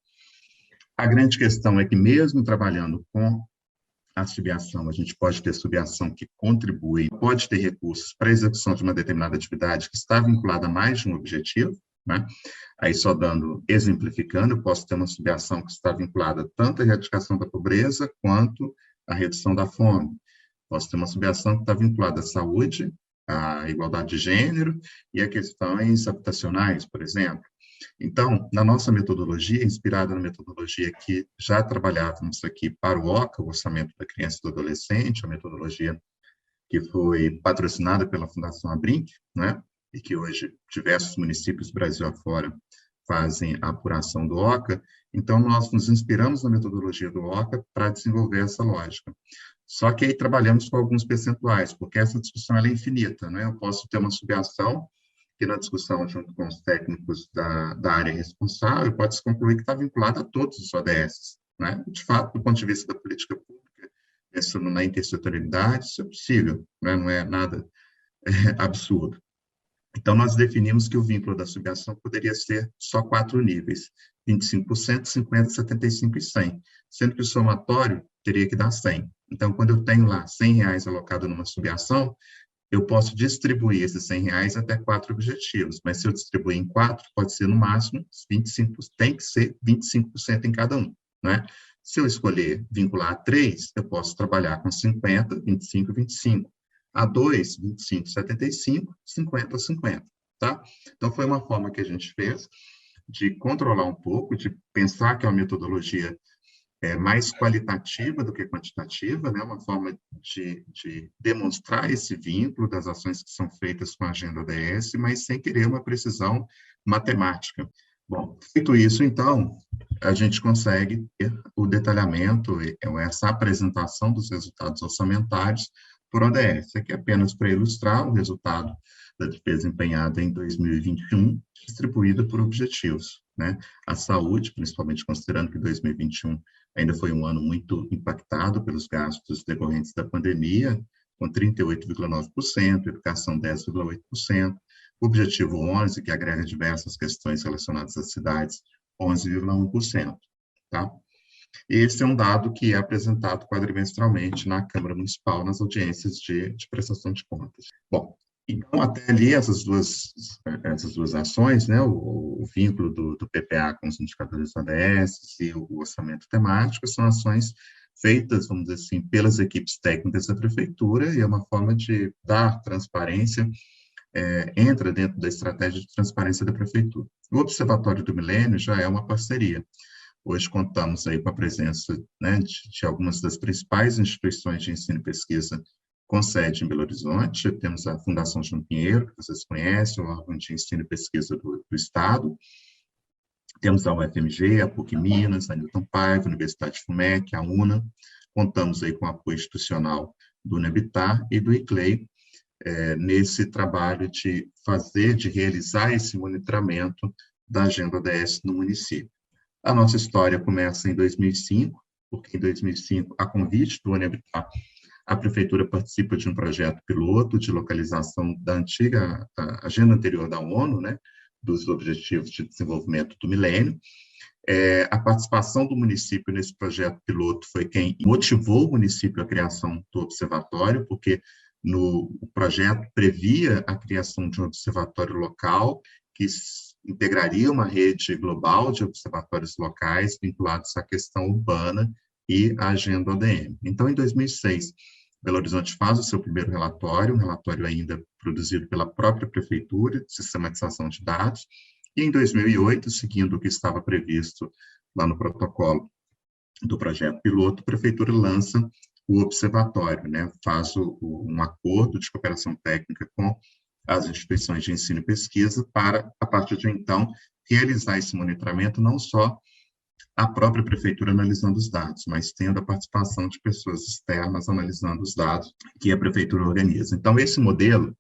A grande questão é que, mesmo trabalhando com a subação, a gente pode ter subação que contribui, pode ter recursos para a execução de uma determinada atividade que está vinculada a mais de um objetivo, né? Aí, só exemplificando, eu posso ter uma subação que está vinculada tanto à erradicação da pobreza quanto à redução da fome. Posso ter uma subação que está vinculada à saúde, à igualdade de gênero e a questões habitacionais, por exemplo. Então, na nossa metodologia, inspirada na metodologia que já trabalhávamos aqui para o OCA, o Orçamento da Criança e do Adolescente, a metodologia que foi patrocinada pela Fundação Abrinq, né? E que hoje diversos municípios Brasil afora fazem a apuração do OCA. Então, nós nos inspiramos na metodologia do OCA para desenvolver essa lógica. Só que aí trabalhamos com alguns percentuais, porque essa discussão ela é infinita, né? Eu posso ter uma subação que na discussão junto com os técnicos da área responsável pode se concluir que está vinculada a todos os ODS, né? De fato, do ponto de vista da política pública, pensando na intersetorialidade, isso é possível, né? Não é nada absurdo. Então, nós definimos que o vínculo da subação poderia ser só 4 níveis, 25%, 50%, 75% e 100%, sendo que o somatório teria que dar 100%. Então, quando eu tenho lá R$100 alocado numa subação, eu posso distribuir esses R$100 até 4 objetivos, mas se eu distribuir em 4, pode ser no máximo 25%, tem que ser 25% em cada um, né? Se eu escolher vincular a 3, eu posso trabalhar com 50%, 25%, 25%. A 2, 25, 75, 50, 50, tá? Então, foi uma forma que a gente fez de controlar um pouco, de pensar que é uma metodologia mais qualitativa do que quantitativa, né? Uma forma de demonstrar esse vínculo das ações que são feitas com a Agenda ODS, mas sem querer uma precisão matemática. Bom, feito isso, então, a gente consegue ter o detalhamento, essa apresentação dos resultados orçamentários por ODS. Aqui apenas para ilustrar o resultado da despesa empenhada em 2021, distribuída por objetivos, né? A saúde, principalmente considerando que 2021 ainda foi um ano muito impactado pelos gastos decorrentes da pandemia, com 38,9%, educação 10,8%, o objetivo 11, que agrega diversas questões relacionadas às cidades, 11,1%, tá? Esse é um dado que é apresentado quadrimestralmente na Câmara Municipal, nas audiências de prestação de contas. Bom, então, até ali, essas duas ações, né, o vínculo do PPA com os indicadores ODS e o orçamento temático, são ações feitas, vamos dizer assim, pelas equipes técnicas da Prefeitura, e é uma forma de dar transparência, entra dentro da estratégia de transparência da Prefeitura. O Observatório do Milênio já é uma parceria. Hoje contamos aí com a presença, né, de algumas das principais instituições de ensino e pesquisa com sede em Belo Horizonte. Temos a Fundação João Pinheiro, que vocês conhecem, o órgão de ensino e pesquisa do Estado. Temos a UFMG, a PUC Minas, a Newton Paiva, a Universidade FUMEC, a UNA. Contamos aí com o apoio institucional do UNEBITAR e do ICLEI, nesse trabalho de realizar esse monitoramento da Agenda ODS no município. A nossa história começa em 2005, porque em 2005, a convite do UNEBITAR, a Prefeitura participa de um projeto piloto de localização da antiga agenda anterior da ONU, né, dos Objetivos de Desenvolvimento do Milênio. A participação do município nesse projeto piloto foi quem motivou o município à criação do observatório, porque o projeto previa a criação de um observatório local que integraria uma rede global de observatórios locais vinculados à questão urbana e à agenda ODM. Então, em 2006, Belo Horizonte faz o seu primeiro relatório, um relatório ainda produzido pela própria Prefeitura, de sistematização de dados, e em 2008, seguindo o que estava previsto lá no protocolo do projeto piloto, a Prefeitura lança o observatório, né? Faz um acordo de cooperação técnica com as instituições de ensino e pesquisa para, a partir de então, realizar esse monitoramento, não só a própria Prefeitura analisando os dados, mas tendo a participação de pessoas externas analisando os dados que a Prefeitura organiza. Então, esse modelo,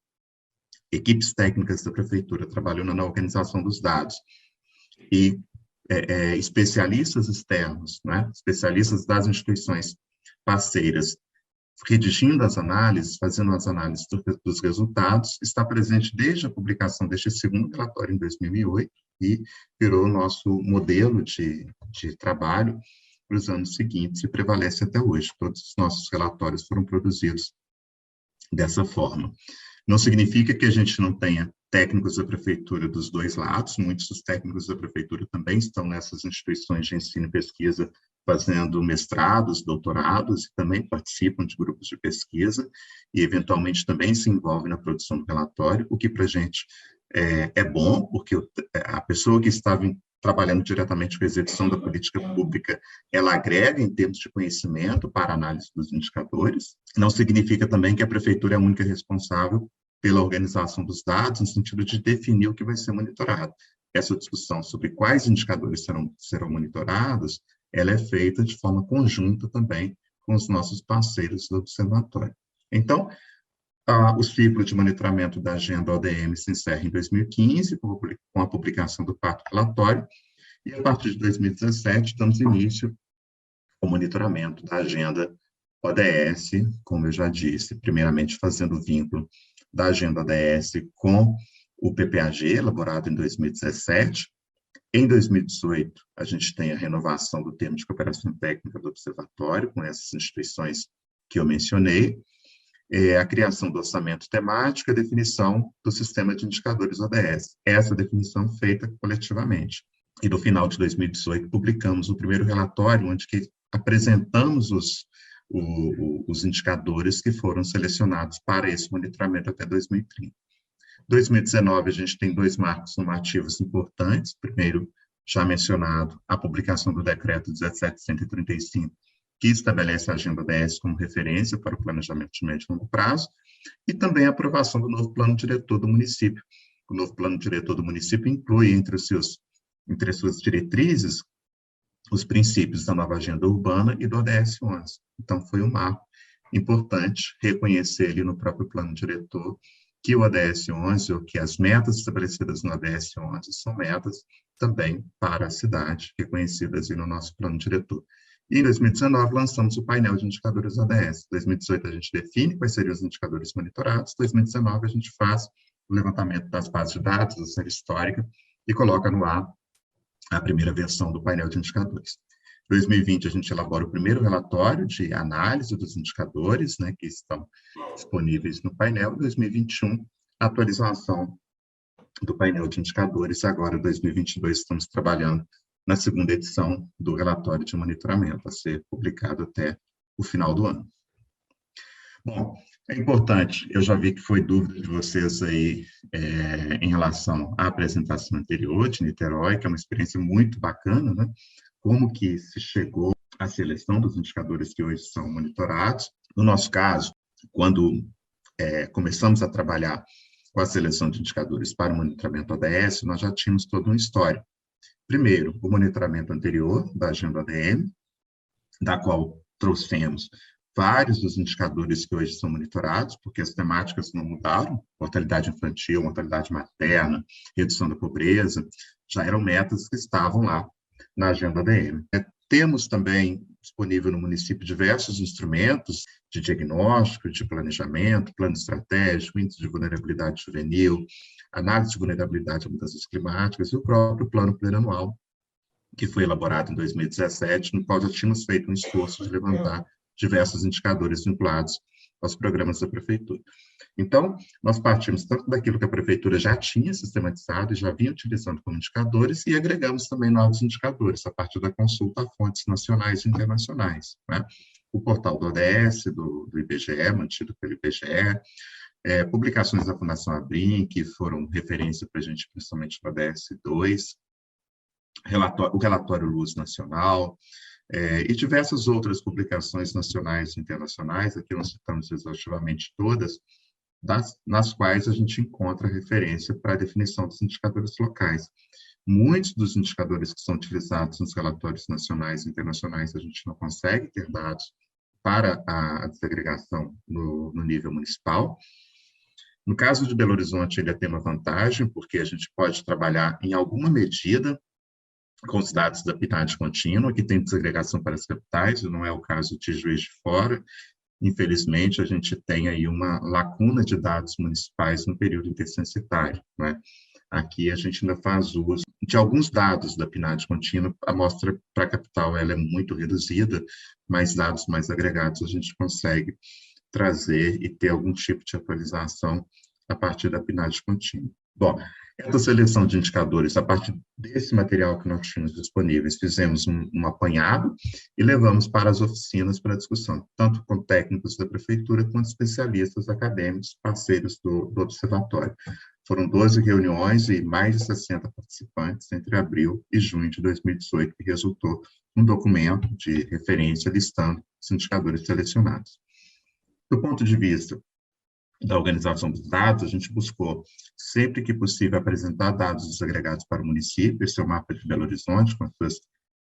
equipes técnicas da Prefeitura trabalhando na organização dos dados e especialistas externos, né, especialistas das instituições parceiras, redigindo as análises, fazendo as análises dos resultados, está presente desde a publicação deste segundo relatório em 2008 e virou nosso modelo de trabalho para os anos seguintes e prevalece até hoje. Todos os nossos relatórios foram produzidos dessa forma. Não significa que a gente não tenha técnicos da Prefeitura dos dois lados, muitos dos técnicos da Prefeitura também estão nessas instituições de ensino e pesquisa fazendo mestrados, doutorados, e também participam de grupos de pesquisa, e eventualmente também se envolvem na produção do relatório, o que para a gente é bom, porque a pessoa que estava trabalhando diretamente com a execução da política pública, ela agrega em termos de conhecimento para a análise dos indicadores. Não significa também que a Prefeitura é a única responsável pela organização dos dados, no sentido de definir o que vai ser monitorado. Essa discussão sobre quais indicadores serão monitorados, ela é feita de forma conjunta também com os nossos parceiros do observatório. Então, o ciclo de monitoramento da agenda ODM se encerra em 2015, com a publicação do quarto relatório, e a partir de 2017, damos início ao monitoramento da agenda ODS, como eu já disse, primeiramente fazendo o vínculo da agenda ODS com o PPAG, elaborado em 2017. Em 2018, a gente tem a renovação do termo de cooperação técnica do observatório, com essas instituições que eu mencionei, a criação do orçamento temático e a definição do sistema de indicadores ODS. Essa definição feita coletivamente. E no final de 2018, publicamos o primeiro relatório, onde que apresentamos os indicadores que foram selecionados para esse monitoramento até 2030. 2019, a gente tem dois marcos normativos importantes. Primeiro, já mencionado, a publicação do decreto 1735, que estabelece a agenda ODS como referência para o planejamento de médio e longo prazo, e também a aprovação do novo plano diretor do município. O novo plano diretor do município inclui entre as suas diretrizes os princípios da nova agenda urbana e do ODS 11. Então, foi um marco importante reconhecer ali no próprio plano diretor que o ODS 11, ou que as metas estabelecidas no ODS 11 são metas também para a cidade, reconhecidas no nosso plano diretor. E em 2019, lançamos o painel de indicadores ODS. Em 2018, a gente define quais seriam os indicadores monitorados. Em 2019, a gente faz o levantamento das bases de dados, da série histórica, e coloca no ar a primeira versão do painel de indicadores. Em 2020, a gente elabora o primeiro relatório de análise dos indicadores, né, que estão disponíveis no painel. Em 2021, a atualização do painel de indicadores. Agora, em 2022, estamos trabalhando na segunda edição do relatório de monitoramento, a ser publicado até o final do ano. Bom, é importante, eu já vi que foi dúvida de vocês aí em relação à apresentação anterior de Niterói, que é uma experiência muito bacana, né? Como que se chegou à seleção dos indicadores que hoje são monitorados. No nosso caso, quando começamos a trabalhar com a seleção de indicadores para o monitoramento ODS, nós já tínhamos toda uma história. Primeiro, o monitoramento anterior da agenda ADM, da qual trouxemos vários dos indicadores que hoje são monitorados, porque as temáticas não mudaram, mortalidade infantil, mortalidade materna, redução da pobreza, já eram metas que estavam lá na agenda ADM. Temos também disponível no município diversos instrumentos de diagnóstico, de planejamento, plano estratégico, índice de vulnerabilidade juvenil, análise de vulnerabilidade a mudanças climáticas e o próprio plano plurianual, que foi elaborado em 2017, no qual já tínhamos feito um esforço de levantar diversos indicadores vinculados aos programas da prefeitura. Então, nós partimos tanto daquilo que a prefeitura já tinha sistematizado e já vinha utilizando como indicadores e agregamos também novos indicadores a partir da consulta a fontes nacionais e internacionais, né? O portal do ODS, do IBGE, mantido pelo IBGE, publicações da Fundação Abrim, que foram referência para a gente, principalmente no ODS 2, o relatório Luz Nacional, e diversas outras publicações nacionais e internacionais, aqui nós citamos exaustivamente todas, nas quais a gente encontra referência para a definição dos indicadores locais. Muitos dos indicadores que são utilizados nos relatórios nacionais e internacionais, a gente não consegue ter dados para a desagregação no nível municipal. No caso de Belo Horizonte, ele tem uma vantagem, porque a gente pode trabalhar em alguma medida com os dados da PNAD contínua, que tem desagregação para as capitais, não é o caso de Juiz de Fora. Infelizmente, a gente tem aí uma lacuna de dados municipais no período intercensitário, né? Aqui a gente ainda faz uso de alguns dados da PNAD contínua, a amostra para a capital ela é muito reduzida, mas dados mais agregados a gente consegue trazer e ter algum tipo de atualização a partir da PNAD contínua. Bom, essa seleção de indicadores, a partir desse material que nós tínhamos disponíveis, fizemos um apanhado e levamos para as oficinas para discussão, tanto com técnicos da prefeitura quanto especialistas acadêmicos, parceiros do observatório. Foram 12 reuniões e mais de 60 participantes entre abril e junho de 2018, que resultou um documento de referência listando os indicadores selecionados. Do ponto de vista da organização dos dados, a gente buscou, sempre que possível, apresentar dados desagregados para o município. Esse é o mapa de Belo Horizonte, com as suas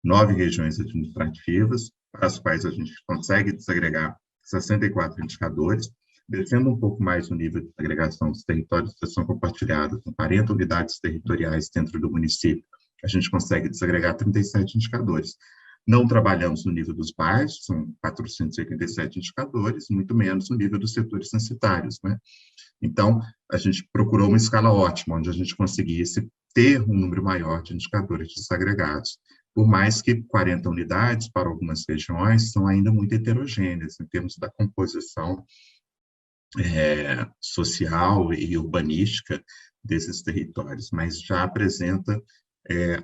9 regiões administrativas, para as quais a gente consegue desagregar 64 indicadores, descendo um pouco mais no nível de agregação dos territórios de gestão compartilhada, com 40 unidades territoriais dentro do município, a gente consegue desagregar 37 indicadores. Não trabalhamos no nível dos bairros, são 487 indicadores, muito menos no nível dos setores censitários, né? Então, a gente procurou uma escala ótima, onde a gente conseguisse ter um número maior de indicadores desagregados, por mais que 40 unidades para algumas regiões são ainda muito heterogêneas, em termos da composição social e urbanística desses territórios, mas já apresenta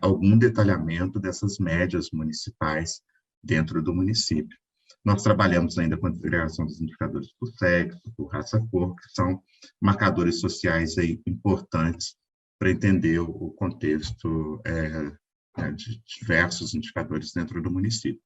algum detalhamento dessas médias municipais dentro do município. Nós trabalhamos ainda com a desagregação dos indicadores por sexo, por raça, cor, que são marcadores sociais aí importantes para entender o contexto de diversos indicadores dentro do município.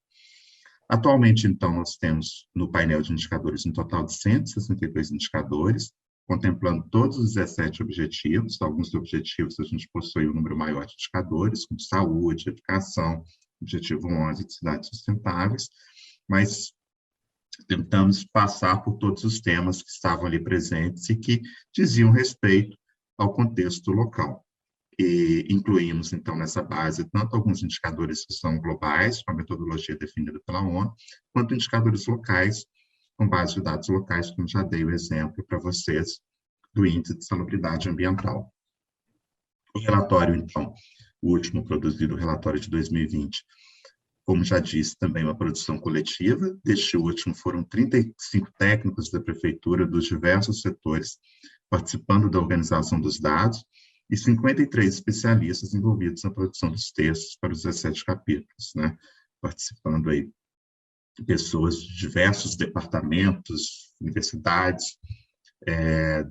Atualmente, então, nós temos no painel de indicadores um total de 162 indicadores, contemplando todos os 17 objetivos. Alguns objetivos a gente possui um número maior de indicadores, como saúde, educação, objetivo 11 de cidades sustentáveis, mas tentamos passar por todos os temas que estavam ali presentes e que diziam respeito ao contexto local. E incluímos, então, nessa base, tanto alguns indicadores que são globais, com a metodologia definida pela ONU, quanto indicadores locais, com base em dados locais, como já dei o exemplo para vocês, do Índice de Salubridade Ambiental. O relatório, então, o último produzido, o relatório de 2020, como já disse, também uma produção coletiva. Deste último, foram 35 técnicos da prefeitura dos diversos setores participando da organização dos dados e 53 especialistas envolvidos na produção dos textos para os 17 capítulos, né? Participando aí pessoas de diversos departamentos, universidades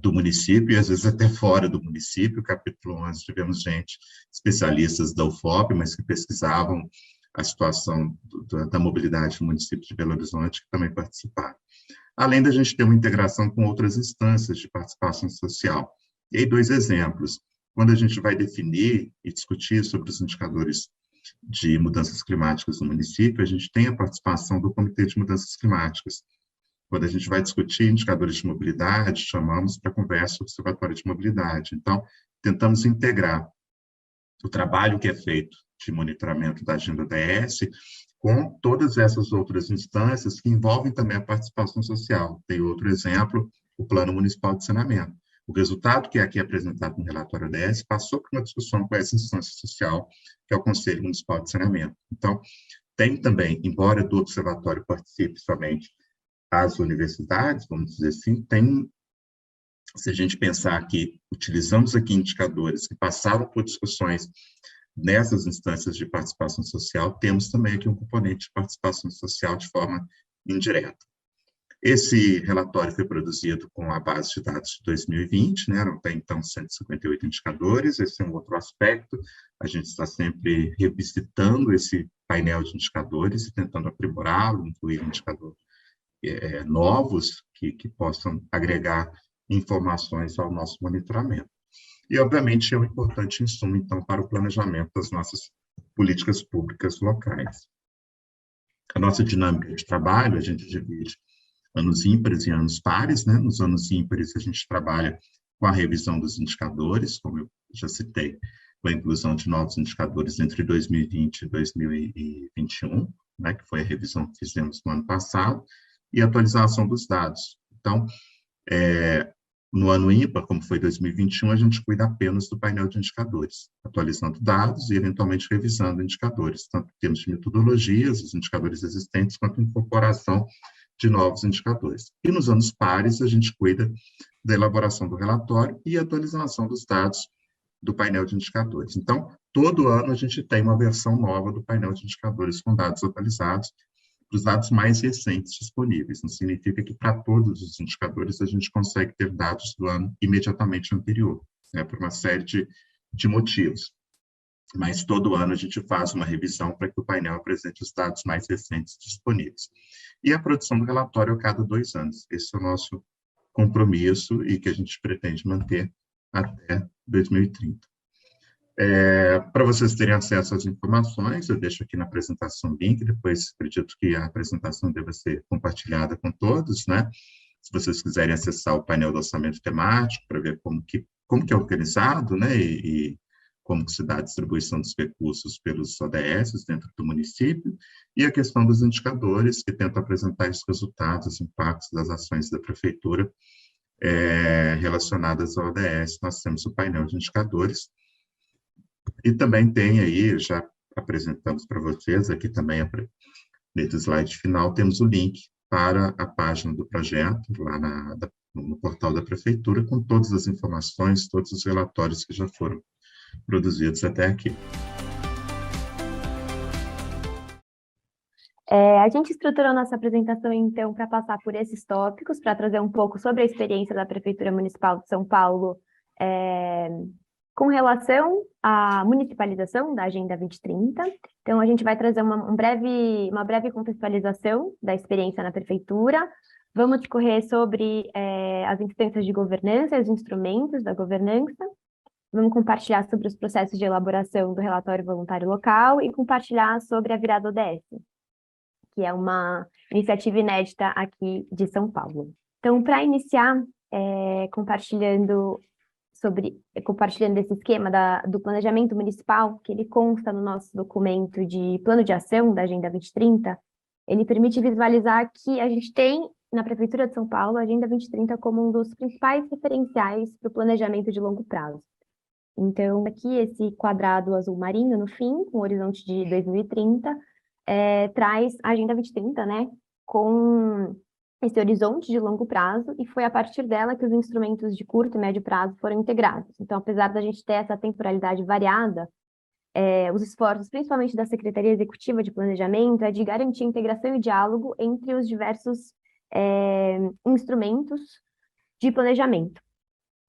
do município, e às vezes até fora do município. Capítulo 11, tivemos gente, especialistas da UFOP, mas que pesquisavam a situação da mobilidade no município de Belo Horizonte, que também participaram. Além da gente ter uma integração com outras instâncias de participação social. E aí, 2 exemplos. Quando a gente vai definir e discutir sobre os indicadores de mudanças climáticas no município, a gente tem a participação do Comitê de Mudanças Climáticas. Quando a gente vai discutir indicadores de mobilidade, chamamos para conversa o Observatório de Mobilidade. Então, tentamos integrar o trabalho que é feito de monitoramento da Agenda ODS com todas essas outras instâncias que envolvem também a participação social. Tem outro exemplo, o Plano Municipal de Saneamento. O resultado que é aqui apresentado no relatório ODS passou por uma discussão com essa instância social, que é o Conselho Municipal de Saneamento. Então, tem também, embora do observatório participe somente as universidades, vamos dizer assim, tem, se a gente pensar que utilizamos aqui indicadores que passaram por discussões nessas instâncias de participação social, temos também aqui um componente de participação social de forma indireta. Esse relatório foi produzido com a base de dados de 2020, né, eram até então 158 indicadores, esse é um outro aspecto, a gente está sempre revisitando esse painel de indicadores e tentando aprimorá-lo, incluir indicadores novos que possam agregar informações ao nosso monitoramento. E, obviamente, é um importante insumo, então, para o planejamento das nossas políticas públicas locais. A nossa dinâmica de trabalho, a gente divide anos ímpares e anos pares, né? Nos anos ímpares, a gente trabalha com a revisão dos indicadores, como eu já citei, com a inclusão de novos indicadores entre 2020 e 2021, né? Que foi a revisão que fizemos no ano passado, e a atualização dos dados. Então, no ano ímpar, como foi 2021, a gente cuida apenas do painel de indicadores, atualizando dados e, eventualmente, revisando indicadores, tanto em termos de metodologias, os indicadores existentes, quanto incorporação de novos indicadores. E nos anos pares, a gente cuida da elaboração do relatório e atualização dos dados do painel de indicadores. Então, todo ano a gente tem uma versão nova do painel de indicadores com dados atualizados, os dados mais recentes disponíveis. Não significa que para todos os indicadores a gente consegue ter dados do ano imediatamente anterior, né, por uma série de motivos. Mas todo ano a gente faz uma revisão para que o painel apresente os dados mais recentes disponíveis. E a produção do relatório a cada 2 anos. Esse é o nosso compromisso e que a gente pretende manter até 2030. Para vocês terem acesso às informações, eu deixo aqui na apresentação o link, depois acredito que a apresentação deva ser compartilhada com todos, né? Se vocês quiserem acessar o painel do orçamento temático, para ver como que é organizado, né? E como que se dá a distribuição dos recursos pelos ODS dentro do município, e a questão dos indicadores, que tentam apresentar os resultados, os impactos das ações da prefeitura relacionadas ao ODS. Nós temos o painel de indicadores, e também tem aí, já apresentamos para vocês, aqui também, nesse slide final, temos o link para a página do projeto, lá no portal da Prefeitura, com todas as informações, todos os relatórios que já foram produzidos até aqui. A gente estruturou nossa apresentação, então, para passar por esses tópicos, para trazer um pouco sobre a experiência da Prefeitura Municipal de São Paulo com relação à municipalização da Agenda 2030. Então, a gente vai trazer uma breve contextualização da experiência na Prefeitura. Vamos discorrer sobre as instâncias de governança, os instrumentos da governança. Vamos compartilhar sobre os processos de elaboração do relatório voluntário local e compartilhar sobre a virada ODS, que é uma iniciativa inédita aqui de São Paulo. Então, para iniciar, compartilhando esse esquema do planejamento municipal, que ele consta no nosso documento de plano de ação da Agenda 2030, ele permite visualizar que a gente tem, na Prefeitura de São Paulo, a Agenda 2030 como um dos principais referenciais para o planejamento de longo prazo. Então, aqui esse quadrado azul marinho, no fim, com o horizonte de 2030, traz a Agenda 2030, né, com esse horizonte de longo prazo, e foi a partir dela que os instrumentos de curto e médio prazo foram integrados. Então, apesar da gente ter essa temporalidade variada, os esforços, principalmente da Secretaria Executiva de Planejamento, é de garantir integração e diálogo entre os diversos instrumentos de planejamento.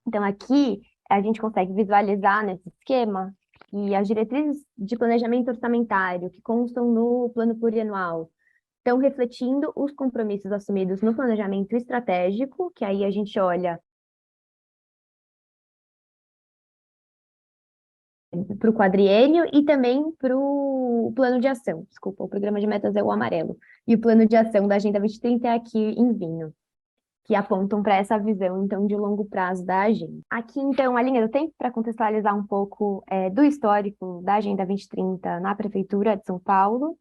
Então, aqui, a gente consegue visualizar nesse esquema que as diretrizes de planejamento orçamentário que constam no plano plurianual estão refletindo os compromissos assumidos no planejamento estratégico, que aí a gente olha para o quadriênio e também para o plano de ação. Desculpa, o programa de metas é o amarelo. E o plano de ação da Agenda 2030 é aqui em vinho, que apontam para essa visão, então, de longo prazo da agenda. Aqui, então, a linha do tempo, para contextualizar um pouco do histórico da Agenda 2030 na Prefeitura de São Paulo,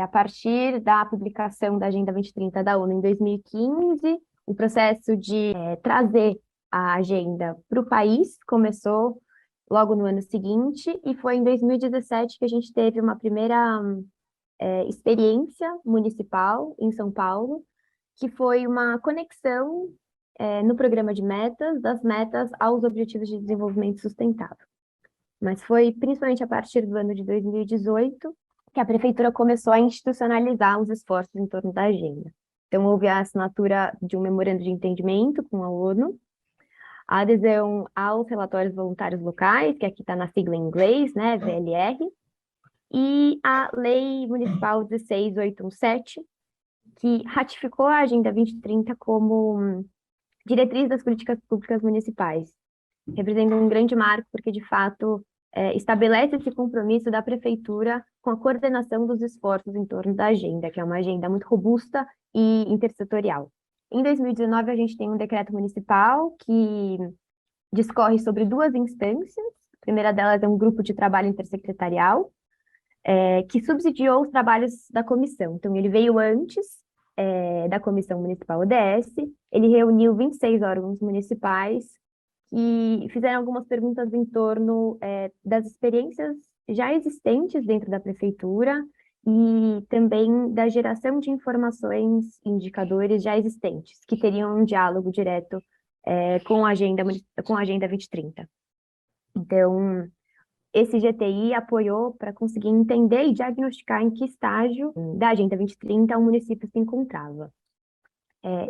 a partir da publicação da Agenda 2030 da ONU em 2015, o processo de trazer a agenda para o país começou logo no ano seguinte, e foi em 2017 que a gente teve uma primeira experiência municipal em São Paulo, que foi uma conexão no programa de metas, das metas aos Objetivos de Desenvolvimento Sustentável. Mas foi principalmente a partir do ano de 2018 que a Prefeitura começou a institucionalizar os esforços em torno da agenda. Então, houve a assinatura de um memorando de entendimento com a ONU, a adesão aos relatórios voluntários locais, que aqui está na sigla em inglês, né, VLR, e a Lei Municipal 16817, que ratificou a Agenda 2030 como diretriz das políticas públicas municipais. Representa um grande marco, porque, de fato, estabelece esse compromisso da Prefeitura com a coordenação dos esforços em torno da agenda, que é uma agenda muito robusta e intersetorial. Em 2019, a gente tem um decreto municipal que discorre sobre duas instâncias. A primeira delas é um grupo de trabalho intersecretarial, que subsidiou os trabalhos da comissão. Então, ele veio antes da Comissão Municipal ODS, ele reuniu 26 órgãos municipais e fizeram algumas perguntas em torno das experiências já existentes dentro da prefeitura e também da geração de informações e indicadores já existentes, que teriam um diálogo direto com a Agenda 2030. Então, esse GTI apoiou para conseguir entender e diagnosticar em que estágio da Agenda 2030 o município se encontrava.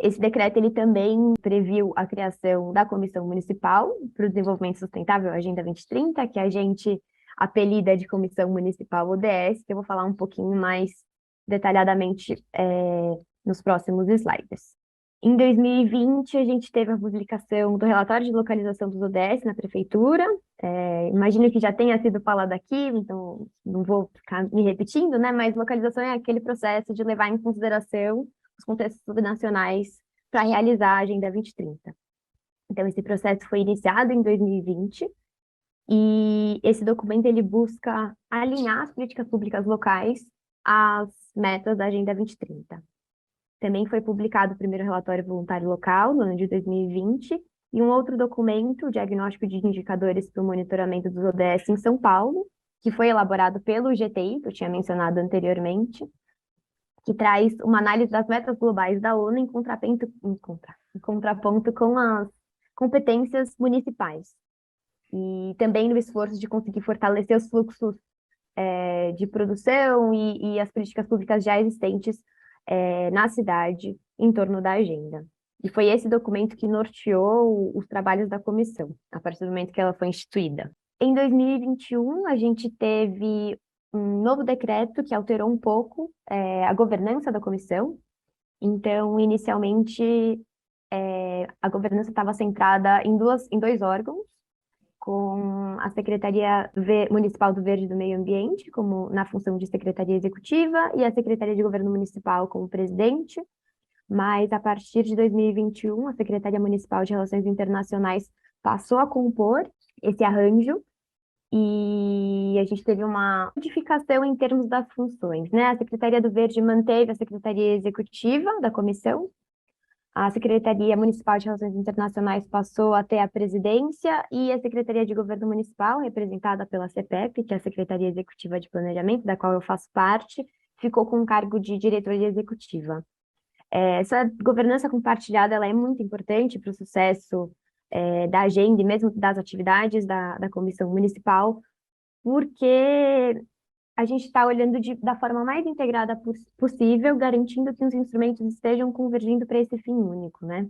Esse decreto ele também previu a criação da Comissão Municipal para o Desenvolvimento Sustentável, Agenda 2030, que a gente apelida de Comissão Municipal ODS, que eu vou falar um pouquinho mais detalhadamente nos próximos slides. Em 2020, a gente teve a publicação do relatório de localização dos ODS na Prefeitura. Imagino que já tenha sido falado aqui, então não vou ficar me repetindo, né? Mas localização é aquele processo de levar em consideração os contextos subnacionais para realizar a Agenda 2030. Então, esse processo foi iniciado em 2020 e esse documento ele busca alinhar as políticas públicas locais às metas da Agenda 2030. Também foi publicado o primeiro relatório voluntário local, no ano de 2020, e um outro documento, o Diagnóstico de Indicadores para o Monitoramento dos ODS em São Paulo, que foi elaborado pelo GTI, que eu tinha mencionado anteriormente, que traz uma análise das metas globais da ONU em contraponto com as competências municipais. E também no esforço de conseguir fortalecer os fluxos de produção e as políticas públicas já existentes na cidade em torno da agenda. E foi esse documento que norteou os trabalhos da comissão, a partir do momento que ela foi instituída. Em 2021, a gente teve um novo decreto que alterou um pouco a governança da comissão. Então, inicialmente, a governança estava centrada em dois órgãos, com a Secretaria Municipal do Verde e do Meio Ambiente, como na função de secretaria executiva, e a Secretaria de Governo Municipal como presidente. Mas, a partir de 2021, a Secretaria Municipal de Relações Internacionais passou a compor esse arranjo, e a gente teve uma modificação em termos das funções, né? A Secretaria do Verde manteve a Secretaria Executiva da comissão, a Secretaria Municipal de Relações Internacionais passou a ter a presidência e a Secretaria de Governo Municipal, representada pela CEPEP, que é a Secretaria Executiva de Planejamento, da qual eu faço parte, ficou com o cargo de diretoria executiva. Essa governança compartilhada ela é muito importante para o sucesso da agenda e mesmo das atividades da Comissão Municipal, porque a gente está olhando da forma mais integrada possível, garantindo que os instrumentos estejam convergindo para esse fim único, né?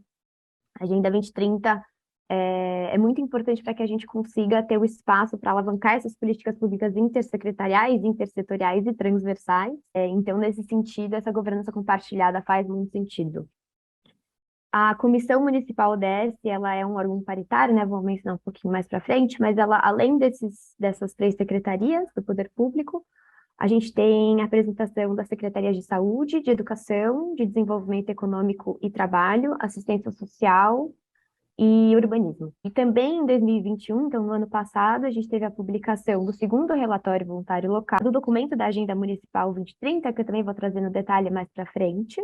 A Agenda 2030 é muito importante para que a gente consiga ter o espaço para alavancar essas políticas públicas intersecretariais, intersetoriais e transversais. Então, nesse sentido, essa governança compartilhada faz muito sentido. A Comissão Municipal ODS, ela é um órgão paritário, né? Vou mencionar um pouquinho mais para frente, mas ela, além dessas 3 secretarias do Poder Público, a gente tem a apresentação da Secretaria de Saúde, de Educação, de Desenvolvimento Econômico e Trabalho, Assistência Social e Urbanismo. E também em 2021, então no ano passado, a gente teve a publicação do segundo relatório voluntário local, do documento da Agenda Municipal 2030, que eu também vou trazer no detalhe mais para frente.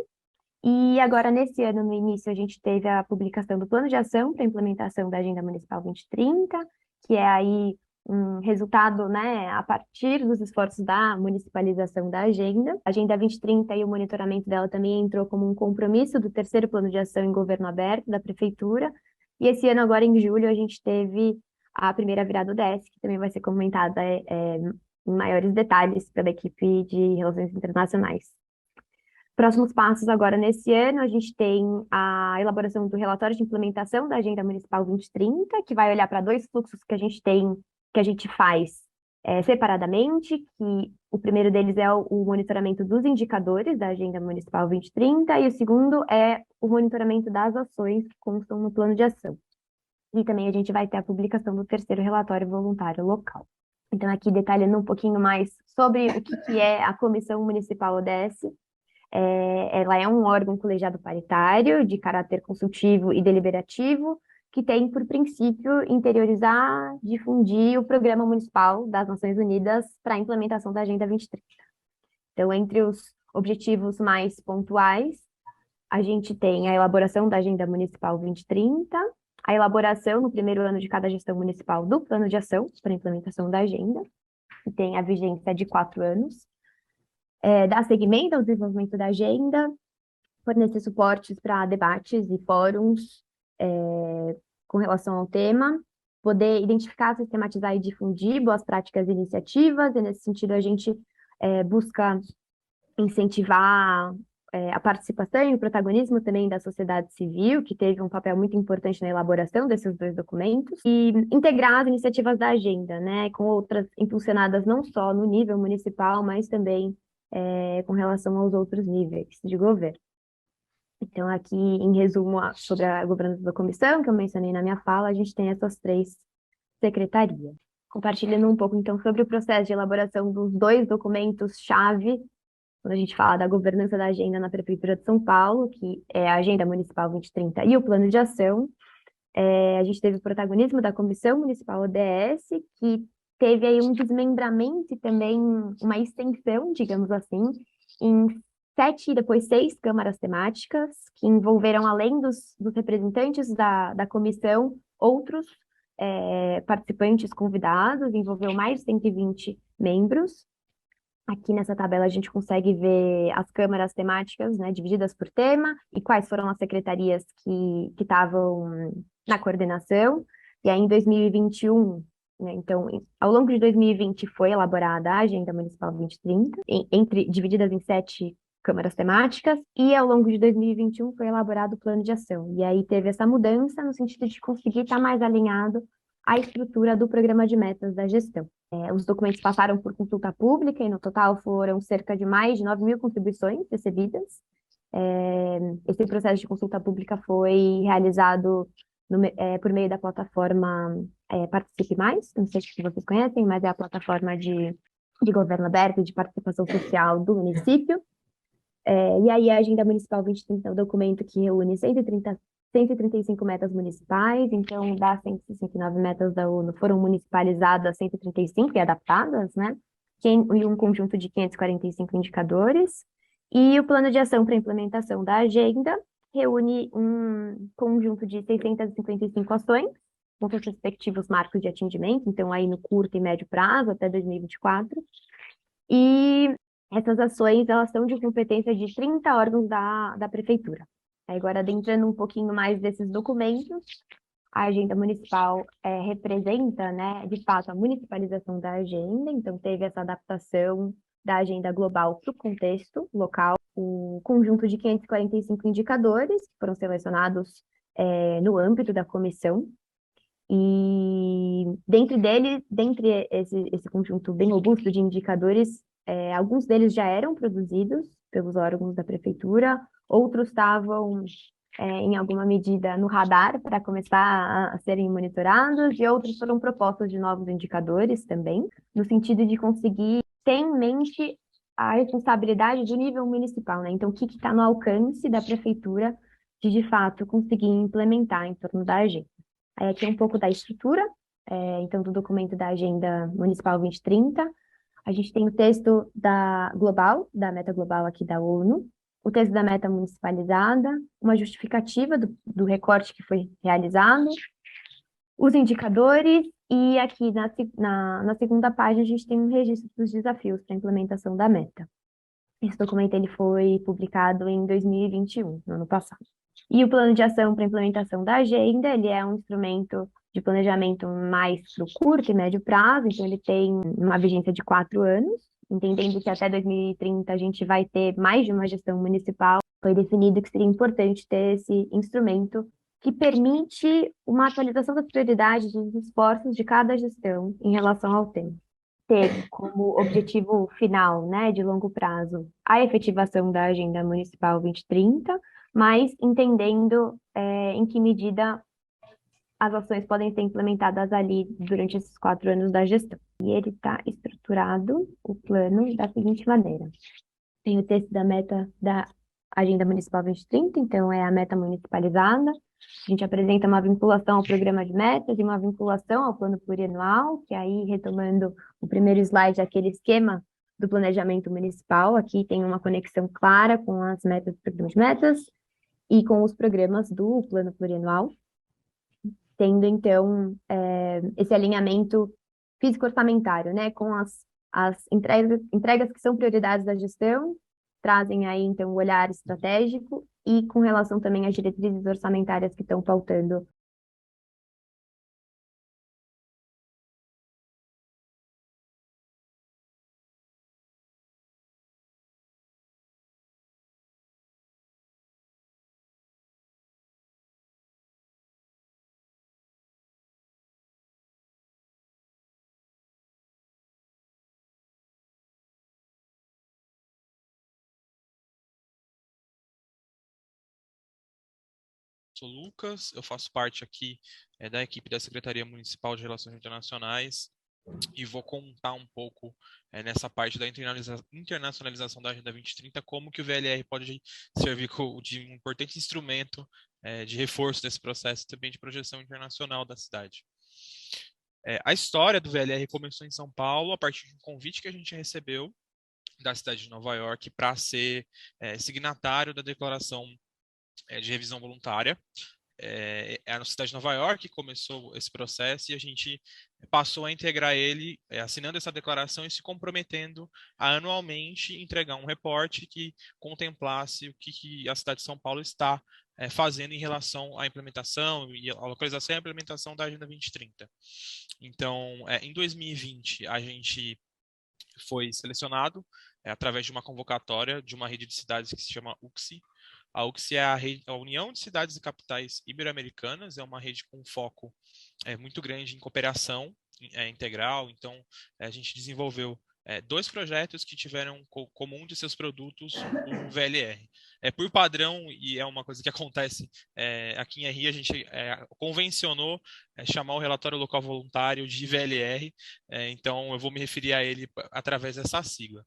E agora, nesse ano, no início, a gente teve a publicação do Plano de Ação para a implementação da Agenda Municipal 2030, que é aí um resultado, né, a partir dos esforços da municipalização da agenda. A Agenda 2030 e o monitoramento dela também entrou como um compromisso do terceiro plano de ação em governo aberto da prefeitura. E esse ano, agora em julho, a gente teve a primeira virada ODS, que também vai ser comentada em maiores detalhes pela equipe de Relações Internacionais. Próximos passos agora nesse ano, a gente tem a elaboração do relatório de implementação da Agenda Municipal 2030, que vai olhar para dois fluxos que a gente tem, que a gente faz separadamente, que o primeiro deles é o monitoramento dos indicadores da Agenda Municipal 2030, e o segundo é o monitoramento das ações que constam no plano de ação. E também a gente vai ter a publicação do terceiro relatório voluntário local. Então, aqui detalhando um pouquinho mais sobre o que é a Comissão Municipal ODS. Ela é um órgão colegiado paritário, de caráter consultivo e deliberativo, que tem por princípio interiorizar, difundir o Programa Municipal das Nações Unidas para a implementação da Agenda 2030. Então, entre os objetivos mais pontuais, a gente tem a elaboração da Agenda Municipal 2030, a elaboração no primeiro ano de cada gestão municipal do plano de ação para a implementação da agenda, que tem a vigência de 4 anos, dar seguimento ao desenvolvimento da agenda, fornecer suportes para debates e fóruns com relação ao tema, poder identificar, sistematizar e difundir boas práticas e iniciativas, e nesse sentido a gente busca incentivar a participação e o protagonismo também da sociedade civil, que teve um papel muito importante na elaboração desses dois documentos, e integrar as iniciativas da agenda, né, com outras impulsionadas não só no nível municipal, mas também com relação aos outros níveis de governo. Então, aqui, em resumo, sobre a governança da comissão, que eu mencionei na minha fala, a gente tem essas 3 secretarias. Compartilhando um pouco, então, sobre o processo de elaboração dos 2 documentos-chave, quando a gente fala da governança da agenda na Prefeitura de São Paulo, que é a Agenda Municipal 2030 e o Plano de Ação, a gente teve o protagonismo da Comissão Municipal ODS, que teve aí um desmembramento e também uma extensão, digamos assim, em 7 e depois 6 câmaras temáticas, que envolveram, além dos representantes da comissão, outros participantes convidados, envolveu mais de 120 membros. Aqui nessa tabela a gente consegue ver as câmaras temáticas, né, divididas por tema, e quais foram as secretarias que estavam na coordenação. E aí, em 2021, né, então, ao longo de 2020 foi elaborada a Agenda Municipal 2030, divididas em 7 câmaras temáticas, e ao longo de 2021 foi elaborado o plano de ação. E aí teve essa mudança no sentido de conseguir estar mais alinhado à estrutura do programa de metas da gestão. Os documentos passaram por consulta pública e no total foram cerca de mais de 9.000 contribuições recebidas. Esse processo de consulta pública foi realizado por meio da plataforma Participe Mais, não sei se vocês conhecem, mas é a plataforma de governo aberto e de participação social do município. E aí a Agenda Municipal 2030 é um documento que reúne 135 metas municipais, então das 169 metas da ONU foram municipalizadas 135 e adaptadas, né? E um conjunto de 545 indicadores. E o plano de ação para implementação da agenda reúne um conjunto de 655 ações, com seus respectivos marcos de atingimento, então aí no curto e médio prazo, até 2024. E essas ações, elas são de competência de 30 órgãos da prefeitura. Agora, adentrando um pouquinho mais desses documentos, a agenda municipal representa, né, de fato, a municipalização da agenda, então teve essa adaptação da agenda global para o contexto local, o conjunto de 545 indicadores que foram selecionados no âmbito da comissão, e dentre esse conjunto bem robusto de indicadores, alguns deles já eram produzidos pelos órgãos da prefeitura, outros estavam, em alguma medida, no radar para começar a serem monitorados, e outros foram propostas de novos indicadores também, no sentido de conseguir ter em mente a responsabilidade do nível municipal, né? Então, o que está no alcance da prefeitura de fato, conseguir implementar em torno da agenda. Aí aqui é um pouco da estrutura, então, do documento da Agenda Municipal 2030. A gente tem o texto da meta global aqui da ONU, o texto da meta municipalizada, uma justificativa do recorte que foi realizado, os indicadores E aqui na segunda página a gente tem um registro dos desafios para a implementação da meta. Esse documento ele foi publicado em 2021, no ano passado. E o plano de ação para a implementação da agenda, ele é um instrumento de planejamento mais para o curto e médio prazo, então ele tem uma vigência de 4 anos, entendendo que até 2030 a gente vai ter mais de uma gestão municipal. Foi definido que seria importante ter esse instrumento que permite uma atualização das prioridades e dos esforços de cada gestão em relação ao tema. Ter como objetivo final, né, de longo prazo, a efetivação da Agenda Municipal 2030, mas entendendo em que medida as ações podem ser implementadas ali durante esses 4 anos da gestão. E ele está estruturado, o plano, da seguinte maneira. Tem o texto da meta da Agenda Municipal 2030, então é a meta municipalizada. A gente apresenta uma vinculação ao programa de metas e uma vinculação ao plano plurianual, que aí, retomando o primeiro slide, aquele esquema do planejamento municipal, aqui tem uma conexão clara com as metas do programa de metas e com os programas do plano plurianual, tendo, então, esse alinhamento físico-orçamentário, né, com as entregas que são prioridades da gestão, trazem aí, então, o olhar estratégico e com relação também às diretrizes orçamentárias que estão pautando. Sou Lucas, eu faço parte aqui da equipe da Secretaria Municipal de Relações Internacionais e vou contar um pouco nessa parte da internacionalização da Agenda 2030, como que o VLR pode servir de um importante instrumento de reforço desse processo e também de projeção internacional da cidade. A história do VLR começou em São Paulo a partir de um convite que a gente recebeu da cidade de Nova York para ser signatário da Declaração de Revisão Voluntária. Na cidade de Nova York que começou esse processo e a gente passou a integrar ele, assinando essa declaração e se comprometendo a anualmente entregar um reporte que contemplasse o que a cidade de São Paulo está fazendo em relação à implementação e à localização e à implementação da Agenda 2030. Então, em 2020, a gente foi selecionado através de uma convocatória de uma rede de cidades que se chama UCSI. A UCSI é a União de Cidades e Capitais Ibero-Americanas, é uma rede com foco muito grande em cooperação integral. Então, a gente desenvolveu 2 projetos que tiveram como um de seus produtos o VLR. Por padrão, e é uma coisa que acontece aqui em RI, a gente convencionou chamar o relatório local voluntário de VLR, então eu vou me referir a ele através dessa sigla.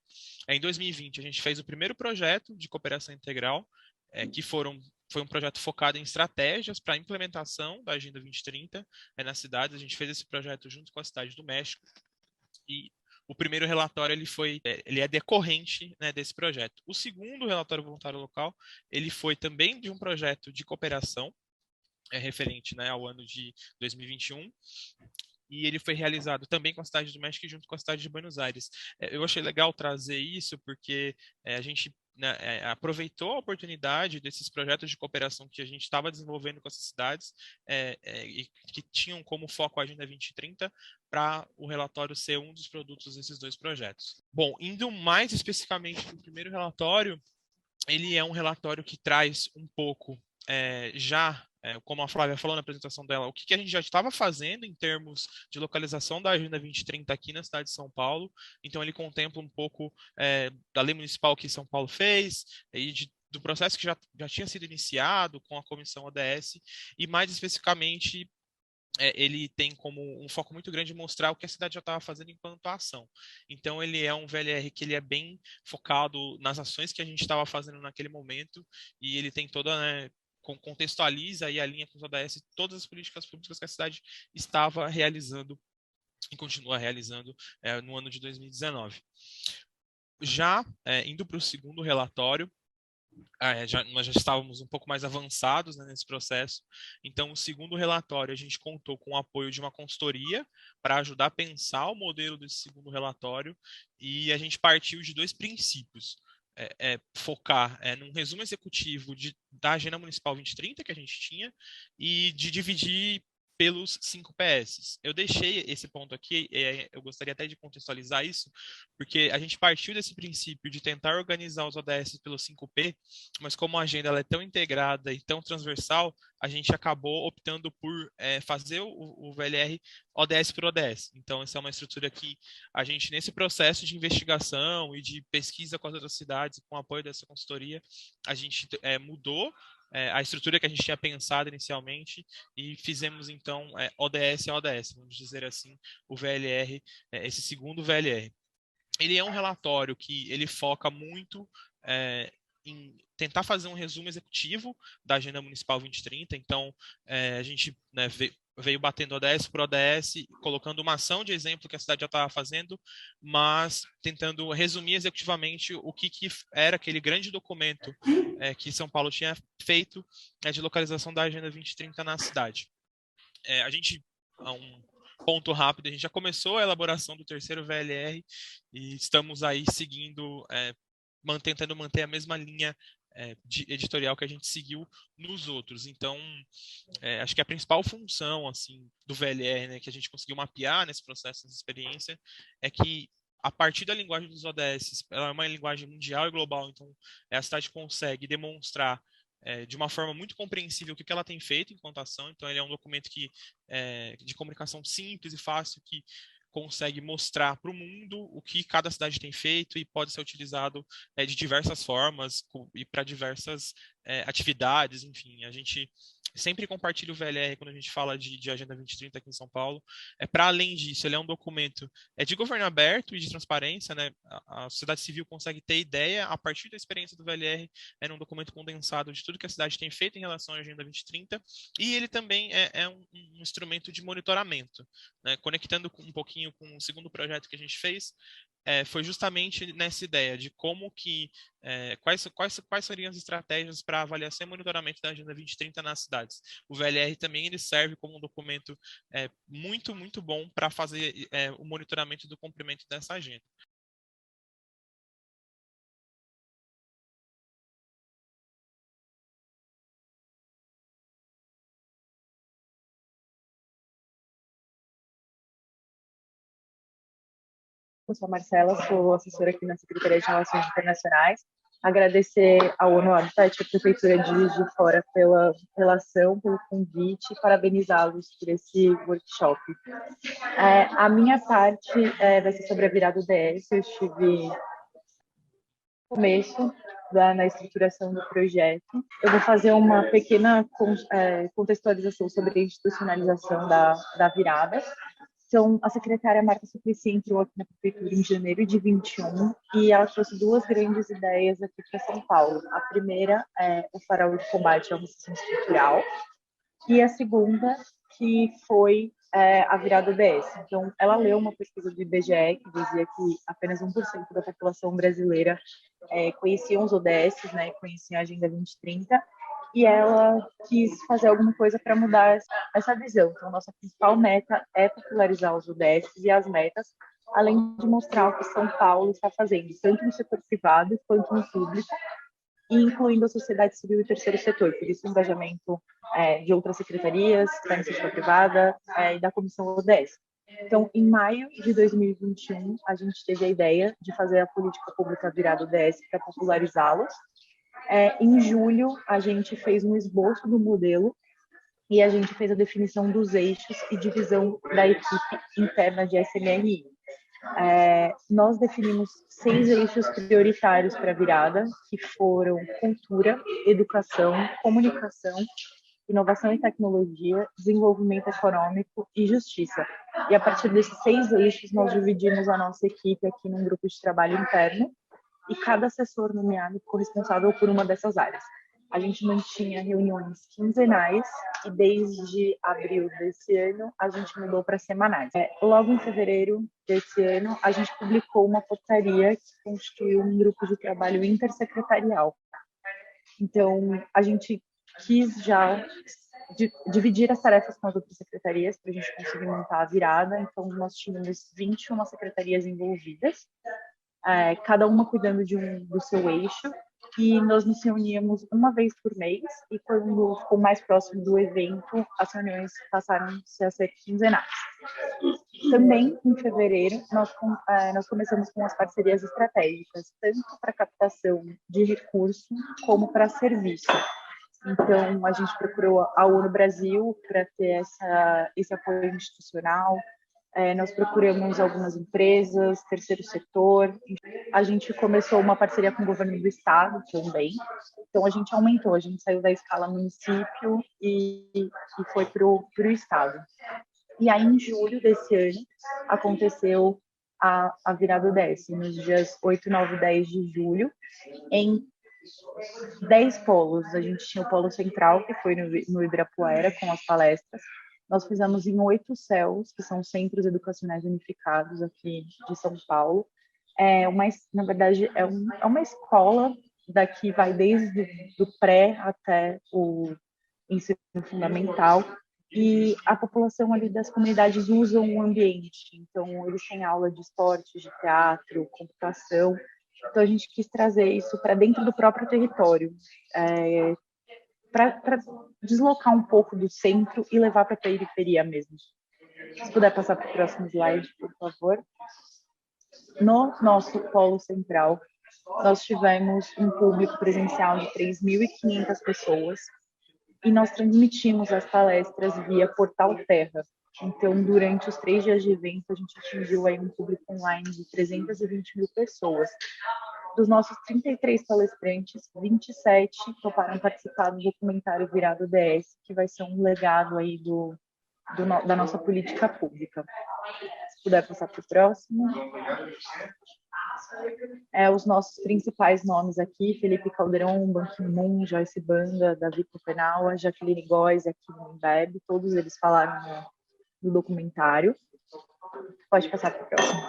Em 2020, a gente fez o primeiro projeto de cooperação integral, foi um projeto focado em estratégias para a implementação da Agenda 2030 nas cidades. A gente fez esse projeto junto com a cidade do México e o primeiro relatório ele é decorrente, né, desse projeto. O segundo relatório voluntário local, ele foi também de um projeto de cooperação referente, né, ao ano de 2021. E ele foi realizado também com a cidade do México e junto com a cidade de Buenos Aires. Eu achei legal trazer isso porque a gente aproveitou a oportunidade desses projetos de cooperação que a gente estava desenvolvendo com essas cidades e que tinham como foco a Agenda 2030 para o relatório ser um dos produtos desses 2 projetos. Bom, indo mais especificamente no primeiro relatório, ele é um relatório que traz um pouco como a Flávia falou na apresentação dela, o que a gente já estava fazendo em termos de localização da Agenda 2030 aqui na cidade de São Paulo. Então, ele contempla um pouco da lei municipal que São Paulo fez e do processo que já tinha sido iniciado com a comissão ODS e, mais especificamente, ele tem como um foco muito grande mostrar o que a cidade já estava fazendo enquanto ação. Então, ele é um VLR que ele é bem focado nas ações que a gente estava fazendo naquele momento e ele tem toda, né, contextualiza e alinha com os ODS todas as políticas públicas que a cidade estava realizando e continua realizando no ano de 2019. Já indo para o segundo relatório, nós já estávamos um pouco mais avançados, né, nesse processo. Então, o segundo relatório, a gente contou com o apoio de uma consultoria para ajudar a pensar o modelo desse segundo relatório, e a gente partiu de 2 princípios. Focar num resumo executivo da Agenda Municipal 2030 que a gente tinha, e de dividir pelos 5 PS. Eu deixei esse ponto aqui, eu gostaria até de contextualizar isso, porque a gente partiu desse princípio de tentar organizar os ODS pelos 5P, mas como a agenda ela é tão integrada e tão transversal, a gente acabou optando por fazer o VLR ODS por ODS. Então, essa é uma estrutura que a gente, nesse processo de investigação e de pesquisa com as outras cidades, com o apoio dessa consultoria, a gente mudou a estrutura que a gente tinha pensado inicialmente e fizemos, então, ODS a ODS, vamos dizer assim, o VLR, esse segundo VLR. Ele é um relatório que ele foca muito em tentar fazer um resumo executivo da Agenda Municipal 2030. Então, a gente, né, veio batendo ODS por ODS, colocando uma ação de exemplo que a cidade já estava fazendo, mas tentando resumir executivamente o que era aquele grande documento que São Paulo tinha feito de localização da Agenda 2030 na cidade. A gente, um ponto rápido, a gente já começou a elaboração do terceiro VLR e estamos aí seguindo, tentando manter a mesma linha editorial que a gente seguiu nos outros. Então, acho que a principal função assim do VLR, né, que a gente conseguiu mapear nesse processo, nessa experiência, é que a partir da linguagem dos ODS, ela é uma linguagem mundial e global, então a cidade consegue demonstrar de uma forma muito compreensível o que ela tem feito enquanto ação. Então, ele é um documento de comunicação simples e fácil, que consegue mostrar para o mundo o que cada cidade tem feito e pode ser utilizado de diversas formas e para diversas atividades. Enfim, a gente sempre compartilha o VLR quando a gente fala de Agenda 2030 aqui em São Paulo. Para além disso, ele é um documento de governo aberto e de transparência, né? A sociedade civil consegue ter ideia, a partir da experiência do VLR, num documento condensado de tudo que a cidade tem feito em relação à Agenda 2030, e ele também é um instrumento de monitoramento, né? Conectando um pouquinho com o segundo projeto que a gente fez, foi justamente nessa ideia de como que quais seriam as estratégias para avaliação e monitoramento da Agenda 2030 nas cidades. O VLR também ele serve como um documento muito, muito bom para fazer o monitoramento do cumprimento dessa agenda. Eu sou a Marcela, sou assessora aqui na Secretaria de Relações Internacionais. Agradecer ao ONU Habitat e à Prefeitura de Juiz de Fora pela relação, pelo convite e parabenizá-los por esse workshop. A minha parte vai ser sobre a virada ODS. Eu estive no começo na estruturação do projeto. Eu vou fazer uma pequena contextualização sobre a institucionalização da virada. Então, a secretária Marta Suplicy entrou aqui na prefeitura em janeiro de 21 e ela trouxe 2 grandes ideias aqui para São Paulo. A primeira é o farol de combate à omissão estrutural e a segunda que foi a virada ODS. Então, ela leu uma pesquisa do IBGE que dizia que apenas 1% da população brasileira conhecia os ODS, né, conhecia a Agenda 2030, e ela quis fazer alguma coisa para mudar essa visão. Então, nossa principal meta é popularizar os ODS e as metas, além de mostrar o que São Paulo está fazendo, tanto no setor privado quanto no público, e incluindo a sociedade civil e o terceiro setor. Por isso, o engajamento de outras secretarias, da iniciativa privada e da Comissão ODS. Então, em maio de 2021, a gente teve a ideia de fazer a política pública virada ODS para popularizá-los. Em julho, a gente fez um esboço do modelo e a gente fez a definição dos eixos e divisão da equipe interna de SMRI. Nós definimos 6 eixos prioritários para a virada, que foram cultura, educação, comunicação, inovação e tecnologia, desenvolvimento econômico e justiça. E a partir desses 6 eixos, nós dividimos a nossa equipe aqui num grupo de trabalho interno, e cada assessor nomeado ficou responsável por uma dessas áreas. A gente mantinha reuniões quinzenais e desde abril desse ano a gente mudou para semanais. Logo em fevereiro desse ano, a gente publicou uma portaria que constituiu um grupo de trabalho intersecretarial. Então, a gente quis já dividir as tarefas com as outras secretarias para a gente conseguir montar a virada. Então, nós tínhamos 21 secretarias envolvidas, cada uma cuidando do seu eixo, e nós nos reuníamos uma vez por mês, e quando ficou mais próximo do evento, as reuniões passaram a ser quinzenais. Também, em fevereiro, nós começamos com as parcerias estratégicas, tanto para captação de recurso como para serviço. Então, a gente procurou a ONU Brasil para ter esse apoio institucional. Nós procuramos algumas empresas, terceiro setor. A gente começou uma parceria com o governo do estado também. Então, a gente aumentou, a gente saiu da escala município e foi para o estado. E aí, em julho desse ano, aconteceu a virada DS, nos dias 8, 9 e 10 de julho, em 10 polos. A gente tinha o polo central, que foi no Ibirapuera, com as palestras. Nós fizemos em 8 CELs, que são Centros Educacionais Unificados aqui de São Paulo. Na verdade, é uma escola daqui, vai desde o pré até o ensino fundamental. E a população ali das comunidades usam o ambiente. Então, eles têm aula de esporte, de teatro, computação. Então, a gente quis trazer isso para dentro do próprio território, para deslocar um pouco do centro e levar para a periferia mesmo. Se puder passar para o próximo slide, por favor. No nosso polo central, nós tivemos um público presencial de 3.500 pessoas e nós transmitimos as palestras via Portal Terra. Então, durante os 3 dias de evento, a gente atingiu aí um público online de 320 mil pessoas. Dos nossos 33 palestrantes, 27 toparam participar do documentário Virada DS, que vai ser um legado aí da nossa política pública. Se puder passar para o próximo. Os nossos principais nomes aqui: Felipe Calderon, Ban Ki-moon, Joyce Banda, Davi Copenaua, Jaqueline Góes, aqui no Imbeb, todos eles falaram no documentário. Pode passar para o próximo.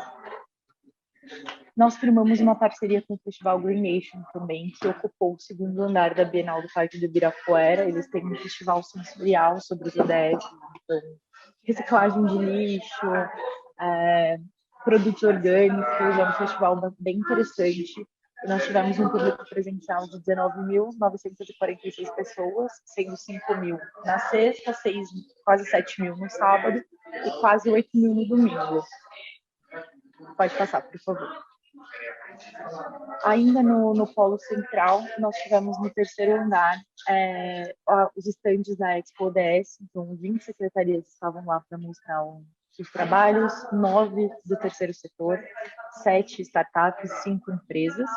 Nós firmamos uma parceria com o Festival Green Nation também, que ocupou o 2º andar da Bienal do Parque do Ibirapuera. Eles têm um festival sensorial sobre os ODS, então, reciclagem de lixo, produtos orgânicos. É um festival bem interessante. Nós tivemos um público presencial de 19.946 pessoas, sendo 5.000 na sexta, quase 7.000 no sábado e quase 8.000 no domingo. Pode passar, por favor. Ainda no polo central, nós tivemos no 3º andar os estandes da Expo ODS. Então, 20 secretarias estavam lá para mostrar os trabalhos, 9 do terceiro setor, 7 startups, 5 empresas.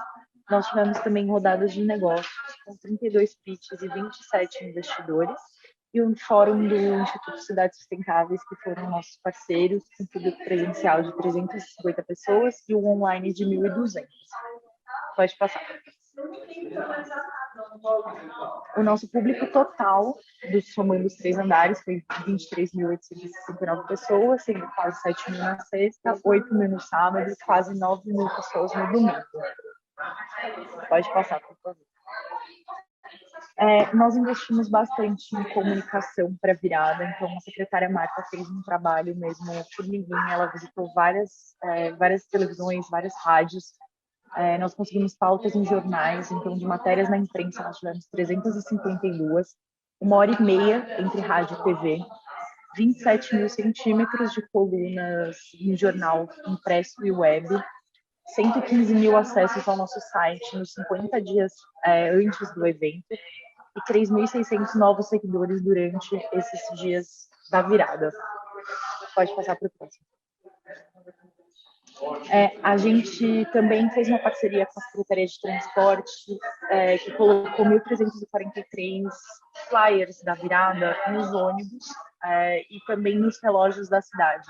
Nós tivemos também rodadas de negócios com 32 pitches e 27 investidores, e um fórum do Instituto Cidades Sustentáveis, que foram nossos parceiros, com público presencial de 350 pessoas e um online de 1.200. Pode passar. O nosso público total, somando os 3 andares, foi 23.859 pessoas, sendo quase 7.000 na sexta, 8.000 no sábado e quase 9.000 pessoas no domingo. Pode passar, por favor. Nós investimos bastante em comunicação para a virada, então a secretária Marta fez um trabalho mesmo formiguinha, ela visitou várias televisões, várias rádios. Nós conseguimos pautas em jornais, então de matérias na imprensa nós tivemos 352, 1h30 entre rádio e TV, 27 mil centímetros de colunas em jornal impresso e web, 115 mil acessos ao nosso site nos 50 dias antes do evento e 3.600 novos seguidores durante esses dias da virada. Pode passar para o próximo. A gente também fez uma parceria com a Secretaria de Transporte, que colocou 1.343 flyers da virada nos ônibus e também nos relógios da cidade.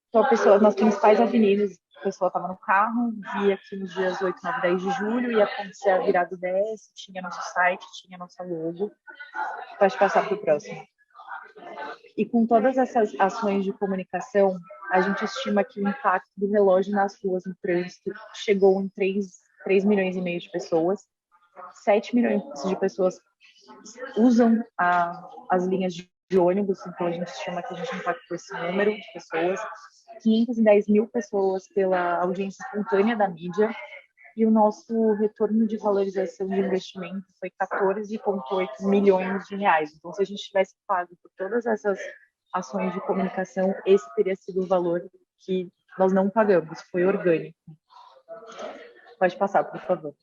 Então, a pessoa, nas principais avenidas, a pessoa estava no carro, via que nos dias 8, 9, 10 de julho ia acontecer a virada DS, tinha nosso site, tinha nossa logo. Pode passar para o próximo. E com todas essas ações de comunicação, a gente estima que o impacto do relógio nas ruas, no trânsito, chegou em 3,5 milhões de pessoas. 7 milhões de pessoas usam as linhas de ônibus, então a gente chama que a gente impactou esse número de pessoas, 510 mil pessoas pela audiência espontânea da mídia, e o nosso retorno de valorização de investimento foi 14,8 milhões de reais. Então, se a gente tivesse pago por todas essas ações de comunicação, esse teria sido o valor que nós não pagamos, foi orgânico. Pode passar, por favor.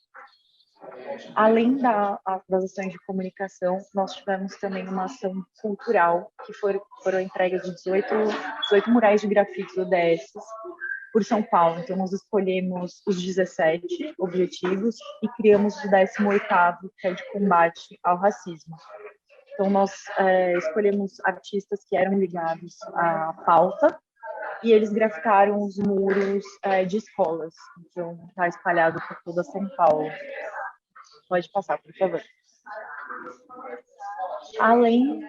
Além das ações de comunicação, nós tivemos também uma ação cultural, que foram entregas de 18 murais de grafite ODS por São Paulo. Então, nós escolhemos os 17 objetivos e criamos o 18º, que é de combate ao racismo. Então, nós escolhemos artistas que eram ligados à pauta e eles grafitaram os muros de escolas. Então, está espalhado por toda São Paulo. Pode passar, por favor. Além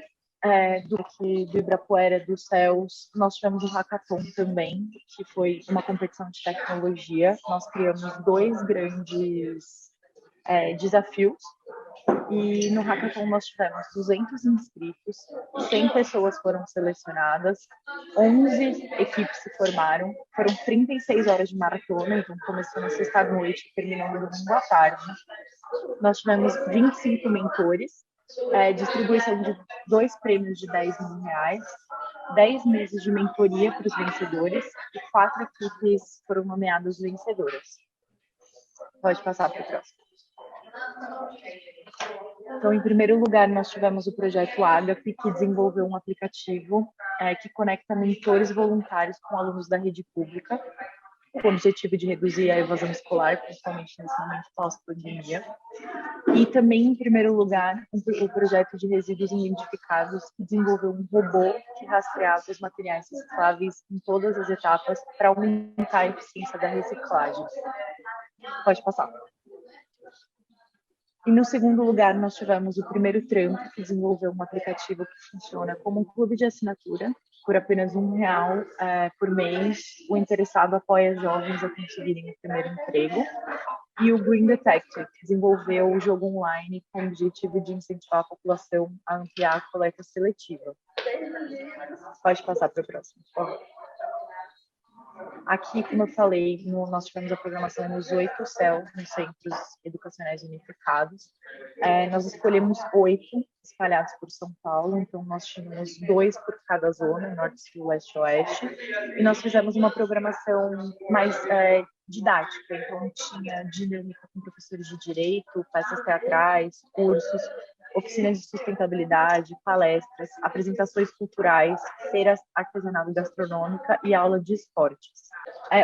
do Ibirapuera, dos Céus, nós tivemos o Hackathon também, que foi uma competição de tecnologia. Nós criamos 2 grandes desafios. E no Hackathon nós tivemos 200 inscritos, 100 pessoas foram selecionadas, 11 equipes se formaram, foram 36 horas de maratona, então começou na sexta-noite e terminou no domingo à tarde. Nós tivemos 25 mentores, distribuição de 2 prêmios de 10 mil reais, 10 meses de mentoria para os vencedores e 4 equipes foram nomeadas vencedoras. Pode passar para o próximo. Então, em primeiro lugar, nós tivemos o projeto Agape, que desenvolveu um aplicativo que conecta mentores voluntários com alunos da rede pública, com o objetivo de reduzir a evasão escolar, principalmente nesse momento pós-pandemia. E também, em primeiro lugar, o projeto de resíduos identificados, que desenvolveu um robô que rastreava os materiais recicláveis em todas as etapas para aumentar a eficiência da reciclagem. Pode passar. E no segundo lugar, nós tivemos o Primeiro Trampo, que desenvolveu um aplicativo que funciona como um clube de assinatura. Por apenas R$1 por mês, o interessado apoia jovens a conseguirem o primeiro emprego. E o Green Detective, que desenvolveu o jogo online com o objetivo de incentivar a população a ampliar a coleta seletiva. Pode passar para o próximo, por favor. Aqui, como eu falei, nós tivemos a programação nos 8 CEL, nos Centros Educacionais Unificados. Nós escolhemos 8 espalhados por São Paulo, então nós tínhamos 2 por cada zona, Norte, Sul, Leste e Oeste. E nós fizemos uma programação mais didática, então tinha dinâmica com professores de direito, peças teatrais, cursos, oficinas de sustentabilidade, palestras, apresentações culturais, feiras artesanal e gastronômica e aula de esportes.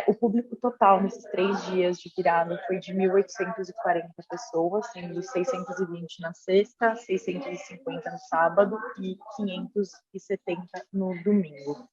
O público total nesses 3 dias de virada foi de 1.840 pessoas, sendo 620 na sexta, 650 no sábado e 570 no domingo.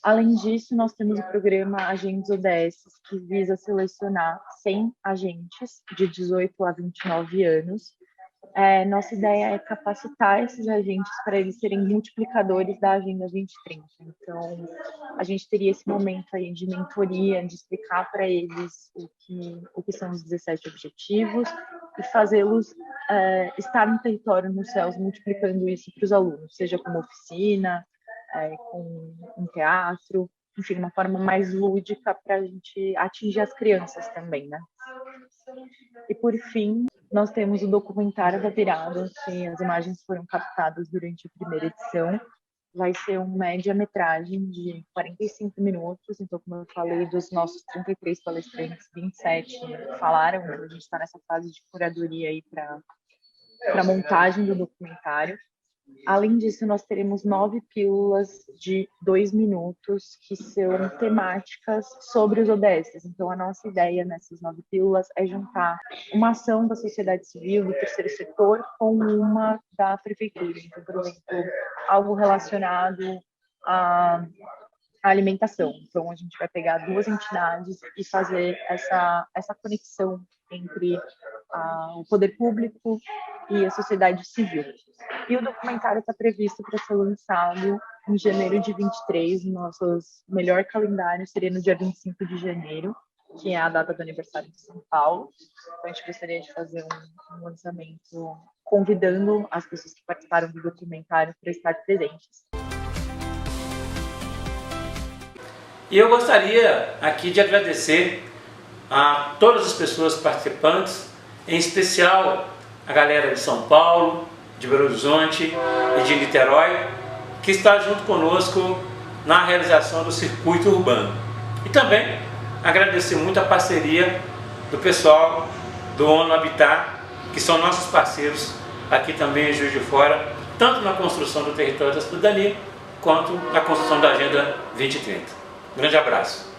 Além disso, nós temos o programa Agentes ODS, que visa selecionar 100 agentes de 18 a 29 anos. Nossa ideia é capacitar esses agentes para eles serem multiplicadores da Agenda 2030. Então, a gente teria esse momento aí de mentoria, de explicar para eles o que são os 17 objetivos e fazê-los estar no território, nos céus, multiplicando isso para os alunos, seja como oficina, com um teatro, enfim, uma forma mais lúdica para a gente atingir as crianças também, né? E por fim, nós temos o documentário da virada, que as imagens foram captadas durante a primeira edição, vai ser uma média-metragem de 45 minutos. Então, como eu falei, dos nossos 33 palestrantes, 27 falaram. Então, a gente está nessa fase de curadoria aí para a montagem do documentário. Além disso, nós teremos 9 pílulas de 2 minutos, que são temáticas sobre os ODS. Então, a nossa ideia nessas 9 pílulas é juntar uma ação da sociedade civil, do terceiro setor, com uma da prefeitura. Então, por exemplo, algo relacionado à alimentação. Então, a gente vai pegar 2 entidades e fazer essa conexão entre o poder público e a sociedade civil. E o documentário está previsto para ser lançado em janeiro de 23. Nosso melhor calendário seria no dia 25 de janeiro, que é a data do aniversário de São Paulo. Então, a gente gostaria de fazer um lançamento convidando as pessoas que participaram do documentário para estar presentes. E eu gostaria aqui de agradecer a todas as pessoas participantes, em especial a galera de São Paulo, de Belo Horizonte e de Niterói, que está junto conosco na realização do circuito urbano. E também agradecer muito a parceria do pessoal do ONU Habitat, que são nossos parceiros aqui também em Juiz de Fora, tanto na construção do território da cidadania, quanto na construção da Agenda 2030. Grande abraço.